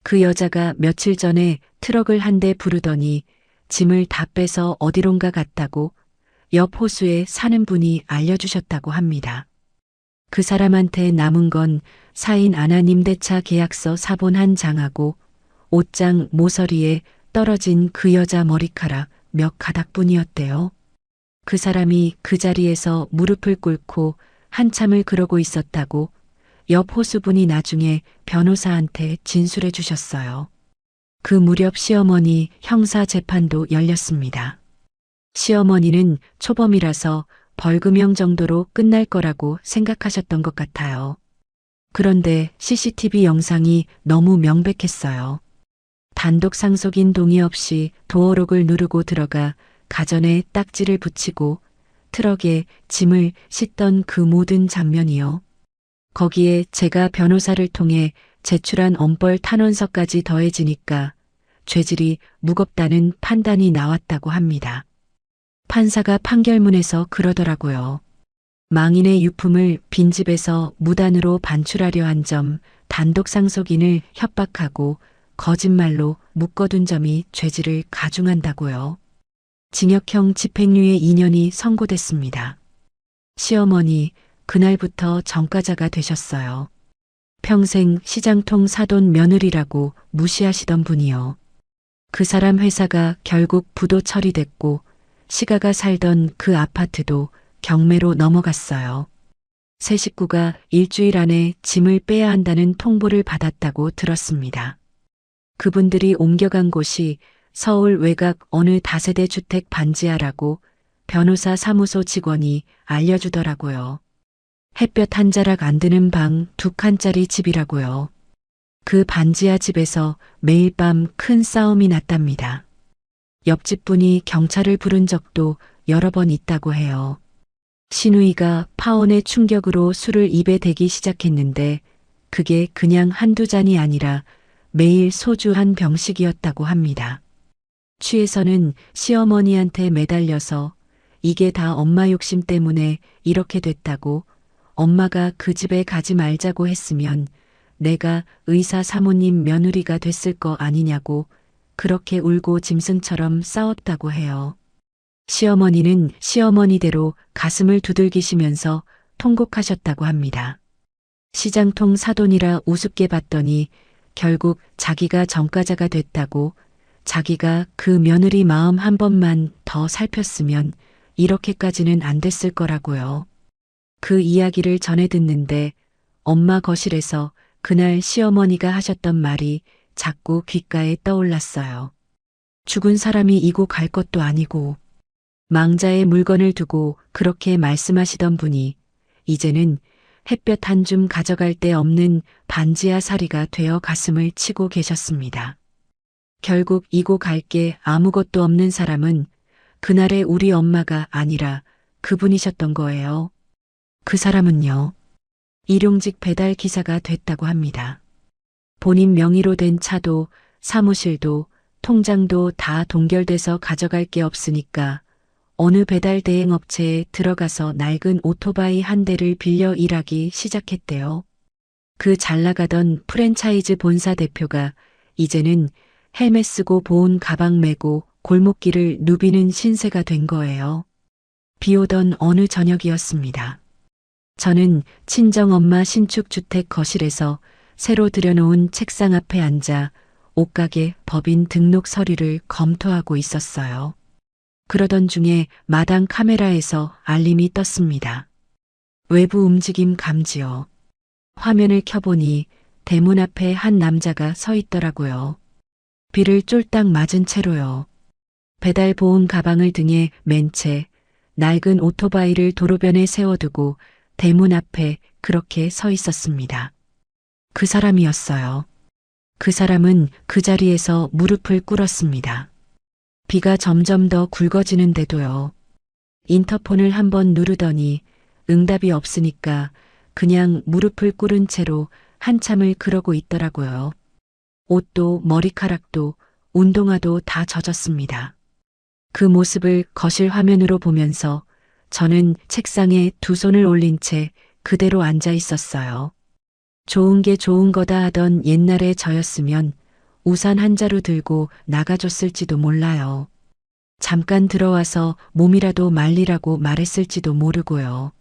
그 여자가 며칠 전에 트럭을 한 대 부르더니 짐을 다 빼서 어디론가 갔다고 옆 호수에 사는 분이 알려주셨다고 합니다. 그 사람한테 남은 건 사인 아나님대차 계약서 사본 한 장하고 옷장 모서리에 떨어진 그 여자 머리카락 몇 가닥뿐이었대요. 그 사람이 그 자리에서 무릎을 꿇고 한참을 그러고 있었다고 옆 호수분이 나중에 변호사한테 진술해 주셨어요. 그 무렵 시어머니 형사 재판도 열렸습니다. 시어머니는 초범이라서 벌금형 정도로 끝날 거라고 생각하셨던 것 같아요. 그런데 CCTV 영상이 너무 명백했어요. 단독 상속인 동의 없이 도어록을 누르고 들어가 가전에 딱지를 붙이고 트럭에 짐을 싣던 그 모든 장면이요. 거기에 제가 변호사를 통해 제출한 엄벌 탄원서까지 더해지니까 죄질이 무겁다는 판단이 나왔다고 합니다. 판사가 판결문에서 그러더라고요. 망인의 유품을 빈집에서 무단으로 반출하려 한 점, 단독 상속인을 협박하고 거짓말로 묶어둔 점이 죄질을 가중한다고요. 징역형 집행유예 2년이 선고됐습니다. 시어머니, 그날부터 전과자가 되셨어요. 평생 시장통 사돈 며느리라고 무시하시던 분이요. 그 사람 회사가 결국 부도 처리됐고 시가가 살던 그 아파트도 경매로 넘어갔어요. 세 식구가 일주일 안에 짐을 빼야 한다는 통보를 받았다고 들었습니다. 그분들이 옮겨간 곳이 서울 외곽 어느 다세대 주택 반지하라고 변호사 사무소 직원이 알려주더라고요. 햇볕 한 자락 안 드는 방 2칸짜리 집이라고요. 그 반지하 집에서 매일 밤 큰 싸움이 났답니다. 옆집 분이 경찰을 부른 적도 여러 번 있다고 해요. 신우이가 파혼의 충격으로 술을 입에 대기 시작했는데 그게 그냥 한두 잔이 아니라 매일 소주 한 병씩이었다고 합니다. 취해서는 시어머니한테 매달려서 이게 다 엄마 욕심 때문에 이렇게 됐다고 엄마가 그 집에 가지 말자고 했으면 내가 의사 사모님 며느리가 됐을 거 아니냐고 그렇게 울고 짐승처럼 싸웠다고 해요. 시어머니는 시어머니대로 가슴을 두들기시면서 통곡하셨다고 합니다. 시장통 사돈이라 우습게 봤더니 결국 자기가 전과자가 됐다고 자기가 그 며느리 마음 한 번만 더 살폈으면 이렇게까지는 안 됐을 거라고요. 그 이야기를 전해 듣는데 엄마 거실에서 그날 시어머니가 하셨던 말이 자꾸 귓가에 떠올랐어요. 죽은 사람이 이고 갈 것도 아니고 망자의 물건을 두고 그렇게 말씀하시던 분이 이제는 햇볕 한 줌 가져갈 데 없는 반지하 사리가 되어 가슴을 치고 계셨습니다. 결국 이고 갈 게 아무것도 없는 사람은 그날의 우리 엄마가 아니라 그분이셨던 거예요. 그 사람은요, 일용직 배달 기사가 됐다고 합니다. 본인 명의로 된 차도 사무실도 통장도 다 동결돼서 가져갈 게 없으니까 어느 배달 대행 업체에 들어가서 낡은 오토바이 한 대를 빌려 일하기 시작했대요. 그 잘 나가던 프랜차이즈 본사 대표가 이제는 헬멧 쓰고 보온 가방 메고 골목길을 누비는 신세가 된 거예요. 비 오던 어느 저녁이었습니다. 저는 친정엄마 신축주택 거실에서 새로 들여놓은 책상 앞에 앉아 옷가게 법인 등록 서류를 검토하고 있었어요. 그러던 중에 마당 카메라에서 알림이 떴습니다. 외부 움직임 감지요. 화면을 켜보니 대문 앞에 한 남자가 서 있더라고요. 비를 쫄딱 맞은 채로요. 배달 보온 가방을 등에 맨 채 낡은 오토바이를 도로변에 세워두고 대문 앞에 그렇게 서 있었습니다. 그 사람이었어요. 그 사람은 그 자리에서 무릎을 꿇었습니다. 비가 점점 더 굵어지는데도요. 인터폰을 한번 누르더니 응답이 없으니까 그냥 무릎을 꿇은 채로 한참을 그러고 있더라고요. 옷도 머리카락도 운동화도 다 젖었습니다. 그 모습을 거실 화면으로 보면서 저는 책상에 두 손을 올린 채 그대로 앉아 있었어요. 좋은 게 좋은 거다 하던 옛날의 저였으면 우산 한 자루 들고 나가줬을지도 몰라요. 잠깐 들어와서 몸이라도 말리라고 말했을지도 모르고요.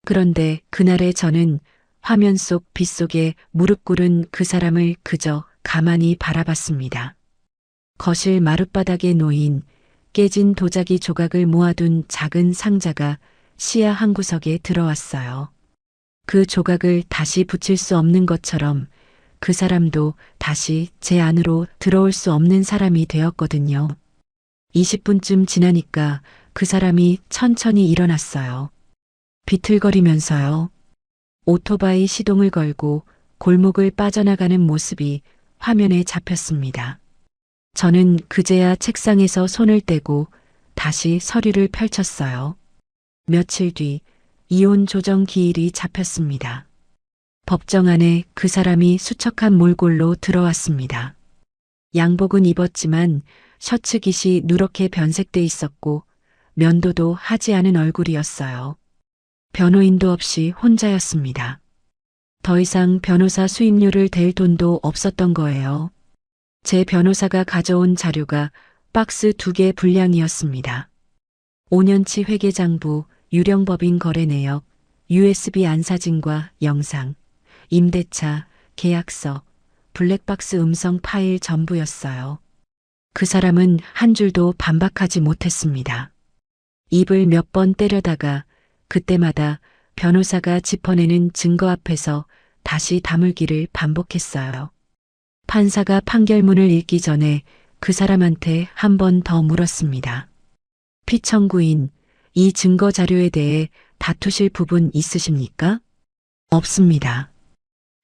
그런데 그날의 저는 화면 속 빛 속에 무릎 꿇은 그 사람을 그저 가만히 바라봤습니다. 거실 마룻바닥에 놓인 깨진 도자기 조각을 모아둔 작은 상자가 시야 한 구석에 들어왔어요. 그 조각을 다시 붙일 수 없는 것처럼 그 사람도 다시 제 안으로 들어올 수 없는 사람이 되었거든요. 20분쯤 지나니까 그 사람이 천천히 일어났어요. 비틀거리면서요. 오토바이 시동을 걸고 골목을 빠져나가는 모습이 화면에 잡혔습니다. 저는 그제야 책상에서 손을 떼고 다시 서류를 펼쳤어요. 며칠 뒤 이혼 조정 기일이 잡혔습니다. 법정 안에 그 사람이 수척한 몰골로 들어왔습니다. 양복은 입었지만 셔츠 깃이 누렇게 변색돼 있었고 면도도 하지 않은 얼굴이었어요. 변호인도 없이 혼자였습니다. 더 이상 변호사 수임료를 댈 돈도 없었던 거예요. 제 변호사가 가져온 자료가 박스 2개 분량이었습니다. 5년치 회계장부, 유령법인 거래 내역, USB 안사진과 영상, 임대차, 계약서, 블랙박스 음성 파일 전부였어요. 그 사람은 한 줄도 반박하지 못했습니다. 입을 몇 번 때려다가 그때마다 변호사가 짚어내는 증거 앞에서 다시 다물기를 반복했어요. 판사가 판결문을 읽기 전에 그 사람한테 한 번 더 물었습니다. 피청구인, 이 증거 자료에 대해 다투실 부분 있으십니까? 없습니다.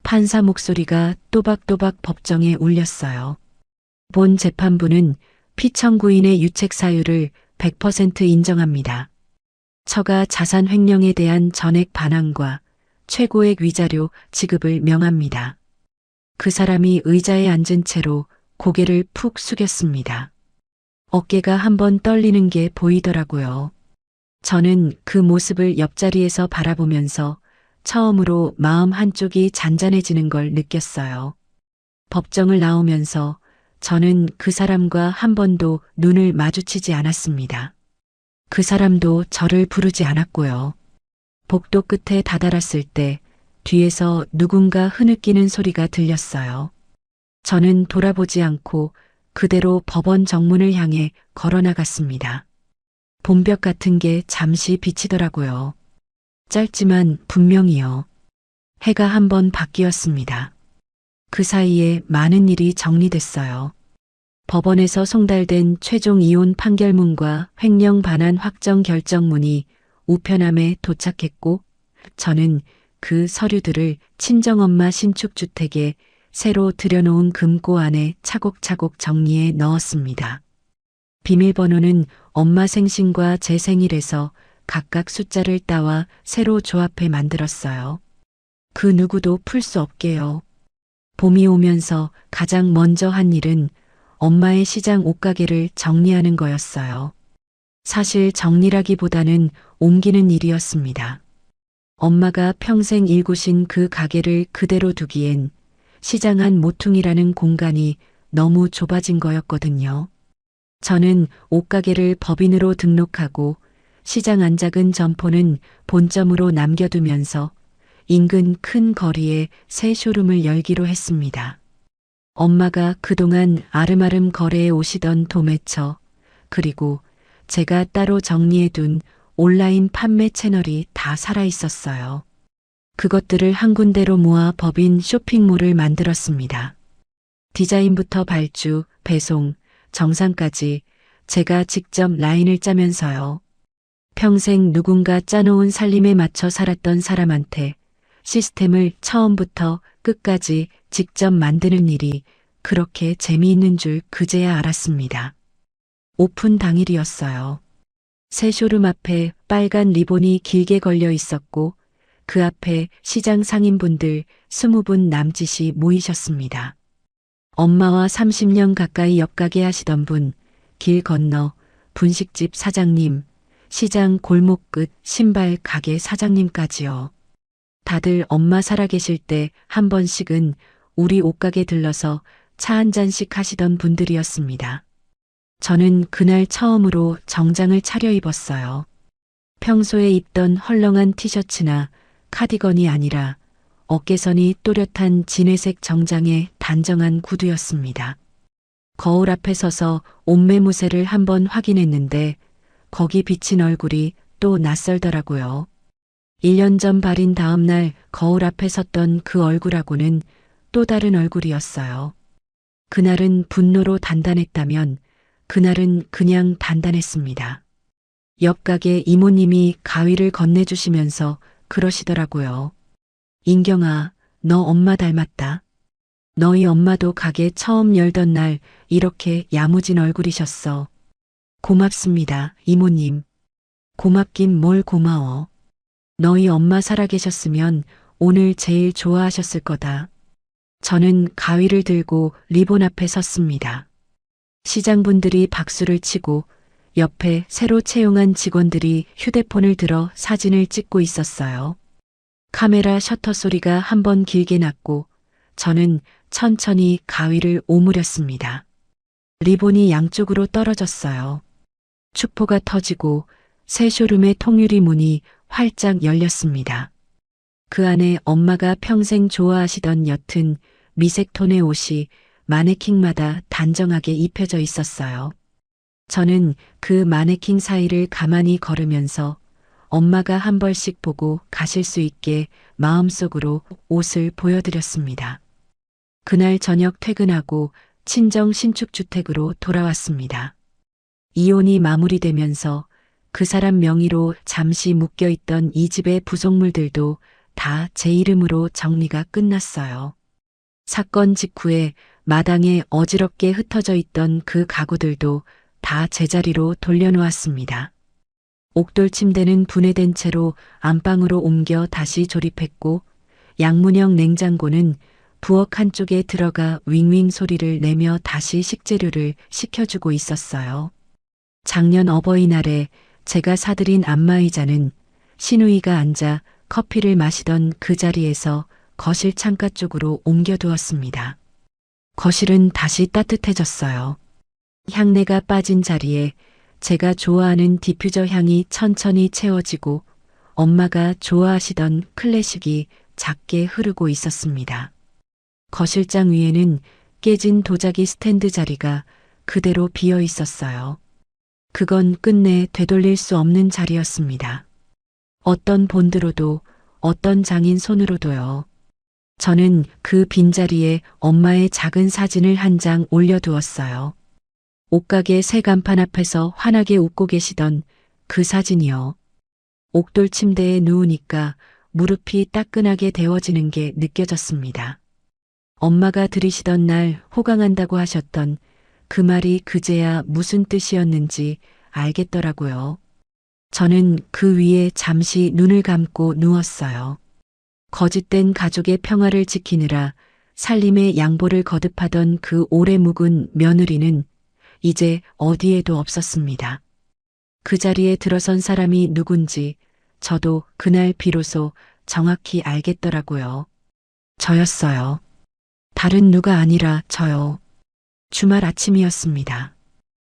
판사 목소리가 또박또박 법정에 울렸어요. 본 재판부는 피청구인의 유책 사유를 100% 인정합니다. 처가 자산 횡령에 대한 전액 반환과 최고액 위자료 지급을 명합니다. 그 사람이 의자에 앉은 채로 고개를 푹 숙였습니다. 어깨가 한번 떨리는 게 보이더라고요. 저는 그 모습을 옆자리에서 바라보면서 처음으로 마음 한쪽이 잔잔해지는 걸 느꼈어요. 법정을 나오면서 저는 그 사람과 한 번도 눈을 마주치지 않았습니다. 그 사람도 저를 부르지 않았고요. 복도 끝에 다다랐을 때 뒤에서 누군가 흐느끼는 소리가 들렸어요. 저는 돌아보지 않고 그대로 법원 정문을 향해 걸어나갔습니다. 봄볕 같은 게 잠시 비치더라고요. 짧지만 분명히요. 해가 한번 바뀌었습니다. 그 사이에 많은 일이 정리됐어요. 법원에서 송달된 최종 이혼 판결문과 횡령 반환 확정 결정문이 우편함에 도착했고 저는 그 서류들을 친정엄마 신축주택에 새로 들여놓은 금고 안에 차곡차곡 정리해 넣었습니다. 비밀번호는 엄마 생신과 제 생일에서 각각 숫자를 따와 새로 조합해 만들었어요. 그 누구도 풀 수 없게요. 봄이 오면서 가장 먼저 한 일은 엄마의 시장 옷가게를 정리하는 거였어요. 사실 정리라기보다는 옮기는 일이었습니다. 엄마가 평생 일구신 그 가게를 그대로 두기엔 시장 한 모퉁이라는 공간이 너무 좁아진 거였거든요. 저는 옷가게를 법인으로 등록하고 시장 안 작은 점포는 본점으로 남겨두면서 인근 큰 거리에 새 쇼룸을 열기로 했습니다. 엄마가 그동안 아름아름 거래해 오시던 도매처, 그리고 제가 따로 정리해둔 온라인 판매 채널이 다 살아 있었어요. 그것들을 한 군데로 모아 법인 쇼핑몰을 만들었습니다. 디자인부터 발주, 배송, 정상까지 제가 직접 라인을 짜면서요. 평생 누군가 짜놓은 살림에 맞춰 살았던 사람한테 시스템을 처음부터 끝까지 직접 만드는 일이 그렇게 재미있는 줄 그제야 알았습니다. 오픈 당일이었어요. 새 쇼룸 앞에 빨간 리본이 길게 걸려 있었고 그 앞에 시장 상인분들 20분 남짓이 모이셨습니다. 엄마와 30년 가까이 옆가게 하시던 분, 길 건너 분식집 사장님, 시장 골목 끝 신발 가게 사장님까지요. 다들 엄마 살아계실 때 한 번씩은 우리 옷가게 들러서 차 한 잔씩 하시던 분들이었습니다. 저는 그날 처음으로 정장을 차려입었어요. 평소에 입던 헐렁한 티셔츠나 카디건이 아니라 어깨선이 또렷한 진회색 정장에 단정한 구두였습니다. 거울 앞에 서서 옷매무새를 한번 확인했는데 거기 비친 얼굴이 또 낯설더라고요. 1년 전 발인 다음 날 거울 앞에 섰던 그 얼굴하고는 또 다른 얼굴이었어요. 그날은 분노로 단단했다면 그날은 그냥 단단했습니다. 옆 가게 이모님이 가위를 건네주시면서 그러시더라고요. 인경아, 너 엄마 닮았다. 너희 엄마도 가게 처음 열던 날 이렇게 야무진 얼굴이셨어. 고맙습니다, 이모님. 고맙긴 뭘 고마워. 너희 엄마 살아계셨으면 오늘 제일 좋아하셨을 거다. 저는 가위를 들고 리본 앞에 섰습니다. 시장분들이 박수를 치고 옆에 새로 채용한 직원들이 휴대폰을 들어 사진을 찍고 있었어요. 카메라 셔터 소리가 한번 길게 났고 저는 천천히 가위를 오므렸습니다. 리본이 양쪽으로 떨어졌어요. 축포가 터지고 새 쇼룸의 통유리 문이 활짝 열렸습니다. 그 안에 엄마가 평생 좋아하시던 옅은 미색 톤의 옷이 마네킹마다 단정하게 입혀져 있었어요. 저는 그 마네킹 사이를 가만히 걸으면서 엄마가 한 벌씩 보고 가실 수 있게 마음속으로 옷을 보여드렸습니다. 그날 저녁 퇴근하고 친정 신축주택으로 돌아왔습니다. 이혼이 마무리되면서 그 사람 명의로 잠시 묶여있던 이 집의 부속물들도 다 제 이름으로 정리가 끝났어요. 사건 직후에 마당에 어지럽게 흩어져 있던 그 가구들도 다 제자리로 돌려놓았습니다. 옥돌 침대는 분해된 채로 안방으로 옮겨 다시 조립했고 양문형 냉장고는 부엌 한쪽에 들어가 윙윙 소리를 내며 다시 식재료를 식혀주고 있었어요. 작년 어버이날에 제가 사들인 안마의자는 시누이가 앉아 커피를 마시던 그 자리에서 거실 창가 쪽으로 옮겨두었습니다. 거실은 다시 따뜻해졌어요. 향내가 빠진 자리에 제가 좋아하는 디퓨저 향이 천천히 채워지고 엄마가 좋아하시던 클래식이 작게 흐르고 있었습니다. 거실장 위에는 깨진 도자기 스탠드 자리가 그대로 비어 있었어요. 그건 끝내 되돌릴 수 없는 자리였습니다. 어떤 본드로도 어떤 장인 손으로도요. 저는 그 빈자리에 엄마의 작은 사진을 한 장 올려두었어요. 옷가게 새 간판 앞에서 환하게 웃고 계시던 그 사진이요. 옥돌 침대에 누우니까 무릎이 따끈하게 데워지는 게 느껴졌습니다. 엄마가 들이시던 날 호강한다고 하셨던 그 말이 그제야 무슨 뜻이었는지 알겠더라고요. 저는 그 위에 잠시 눈을 감고 누웠어요. 거짓된 가족의 평화를 지키느라 살림의 양보를 거듭하던 그 오래 묵은 며느리는 이제 어디에도 없었습니다. 그 자리에 들어선 사람이 누군지 저도 그날 비로소 정확히 알겠더라고요. 저였어요. 다른 누가 아니라 저요. 주말 아침이었습니다.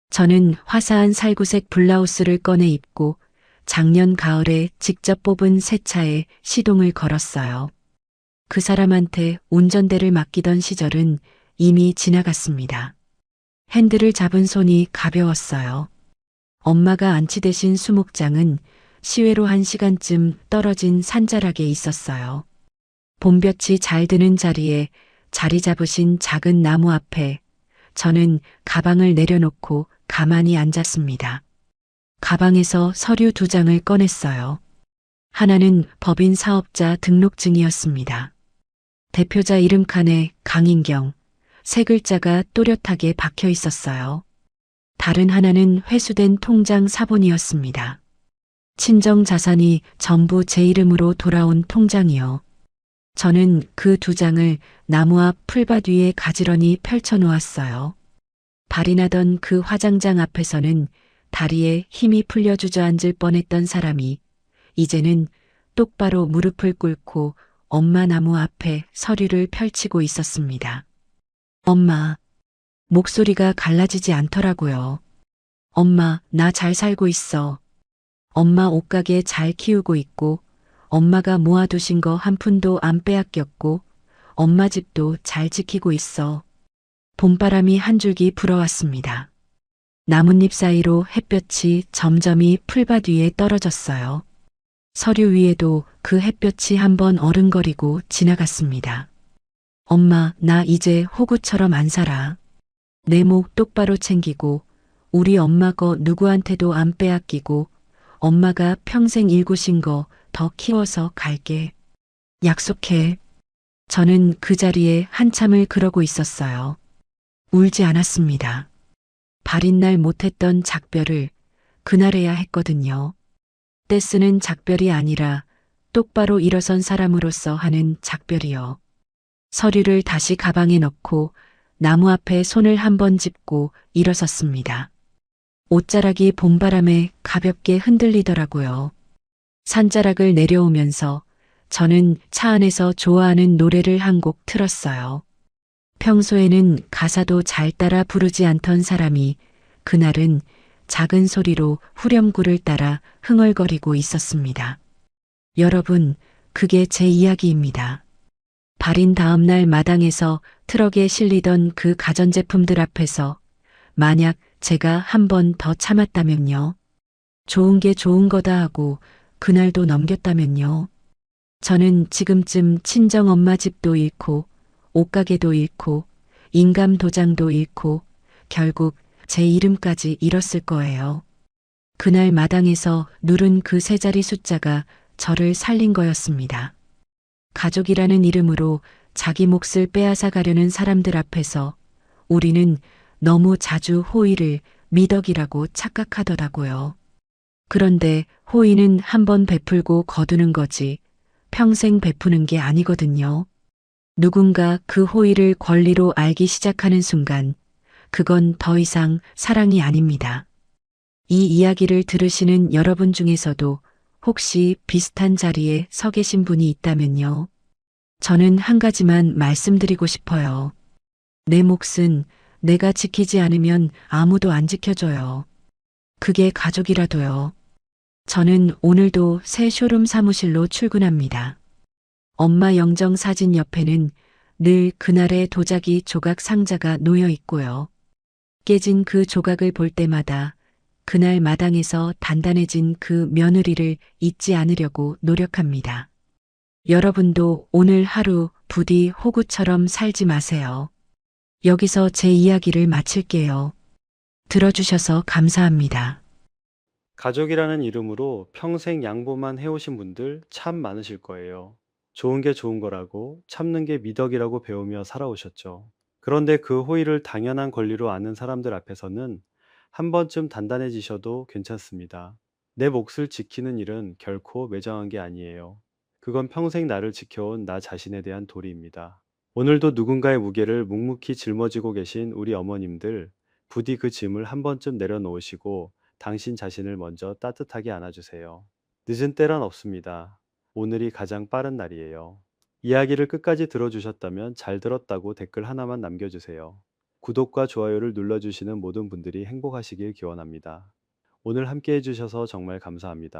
저는 화사한 살구색 블라우스를 꺼내 입고 작년 가을에 직접 뽑은 새 차에 시동을 걸었어요. 그 사람한테 운전대를 맡기던 시절은 이미 지나갔습니다. 핸들을 잡은 손이 가벼웠어요. 엄마가 안치대신 수목장은 시외로 1시간쯤 떨어진 산자락에 있었어요. 봄볕이 잘 드는 자리에 자리 잡으신 작은 나무 앞에 저는 가방을 내려놓고 가만히 앉았습니다. 가방에서 서류 2장을 꺼냈어요. 하나는 법인 사업자 등록증이었습니다. 대표자 이름 칸에 강인경, 3글자가 또렷하게 박혀 있었어요. 다른 하나는 회수된 통장 사본이었습니다. 친정 자산이 전부 제 이름으로 돌아온 통장이요. 저는 그 2장을 나무 앞 풀밭 위에 가지런히 펼쳐 놓았어요. 발이 나던 그 화장장 앞에서는 다리에 힘이 풀려 주저앉을 뻔했던 사람이 이제는 똑바로 무릎을 꿇고 엄마 나무 앞에 서류를 펼치고 있었습니다. 엄마, 목소리가 갈라지지 않더라고요. 엄마, 나 잘 살고 있어. 엄마 옷가게 잘 키우고 있고, 엄마가 모아두신 거 한 푼도 안 빼앗겼고, 엄마 집도 잘 지키고 있어. 봄바람이 한 줄기 불어왔습니다. 나뭇잎 사이로 햇볕이 점점이 풀밭 위에 떨어졌어요. 서류 위에도 그 햇볕이 한번 어른거리고 지나갔습니다. 엄마, 나 이제 호구처럼 안 살아. 내 목 똑바로 챙기고, 우리 엄마 거 누구한테도 안 빼앗기고, 엄마가 평생 일구신 거 더 키워서 갈게. 약속해. 저는 그 자리에 한참을 그러고 있었어요. 울지 않았습니다. 발인 날 못했던 작별을 그날해야 했거든요. 떼쓰는 작별이 아니라 똑바로 일어선 사람으로서 하는 작별이요. 서류를 다시 가방에 넣고 나무 앞에 손을 한번 짚고 일어섰습니다. 옷자락이 봄바람에 가볍게 흔들리더라고요. 산자락을 내려오면서 저는 차 안에서 좋아하는 노래를 한 곡 틀었어요. 평소에는 가사도 잘 따라 부르지 않던 사람이 그날은 작은 소리로 후렴구를 따라 흥얼거리고 있었습니다. 여러분, 그게 제 이야기입니다. 발인 다음 날 마당에서 트럭에 실리던 그 가전제품들 앞에서 만약 제가 한 번 더 참았다면요. 좋은 게 좋은 거다 하고 그날도 넘겼다면요. 저는 지금쯤 친정 엄마 집도 잃고 옷가게도 잃고 인감 도장도 잃고 결국 제 이름까지 잃었을 거예요. 그날 마당에서 누른 그 3자리 숫자가 저를 살린 거였습니다. 가족이라는 이름으로 자기 몫을 빼앗아 가려는 사람들 앞에서 우리는 너무 자주 호의를 미덕이라고 착각하더라고요. 그런데 호의는 한번 베풀고 거두는 거지 평생 베푸는 게 아니거든요. 누군가 그 호의를 권리로 알기 시작하는 순간 그건 더 이상 사랑이 아닙니다. 이 이야기를 들으시는 여러분 중에서도 혹시 비슷한 자리에 서 계신 분이 있다면요. 저는 한 가지만 말씀드리고 싶어요. 내 몫은 내가 지키지 않으면 아무도 안 지켜줘요. 그게 가족이라도요. 저는 오늘도 새 쇼룸 사무실로 출근합니다. 엄마 영정 사진 옆에는 늘 그날의 도자기 조각 상자가 놓여 있고요. 깨진 그 조각을 볼 때마다 그날 마당에서 단단해진 그 며느리를 잊지 않으려고 노력합니다. 여러분도 오늘 하루 부디 호구처럼 살지 마세요. 여기서 제 이야기를 마칠게요. 들어주셔서 감사합니다. 가족이라는 이름으로 평생 양보만 해오신 분들 참 많으실 거예요. 좋은 게 좋은 거라고, 참는 게 미덕이라고 배우며 살아오셨죠. 그런데 그 호의를 당연한 권리로 아는 사람들 앞에서는 한 번쯤 단단해지셔도 괜찮습니다. 내 몫을 지키는 일은 결코 매정한 게 아니에요. 그건 평생 나를 지켜온 나 자신에 대한 도리입니다. 오늘도 누군가의 무게를 묵묵히 짊어지고 계신 우리 어머님들, 부디 그 짐을 한 번쯤 내려놓으시고 당신 자신을 먼저 따뜻하게 안아주세요. 늦은 때란 없습니다. 오늘이 가장 빠른 날이에요. 이야기를 끝까지 들어주셨다면 잘 들었다고 댓글 하나만 남겨주세요. 구독과 좋아요를 눌러주시는 모든 분들이 행복하시길 기원합니다. 오늘 함께 해주셔서 정말 감사합니다.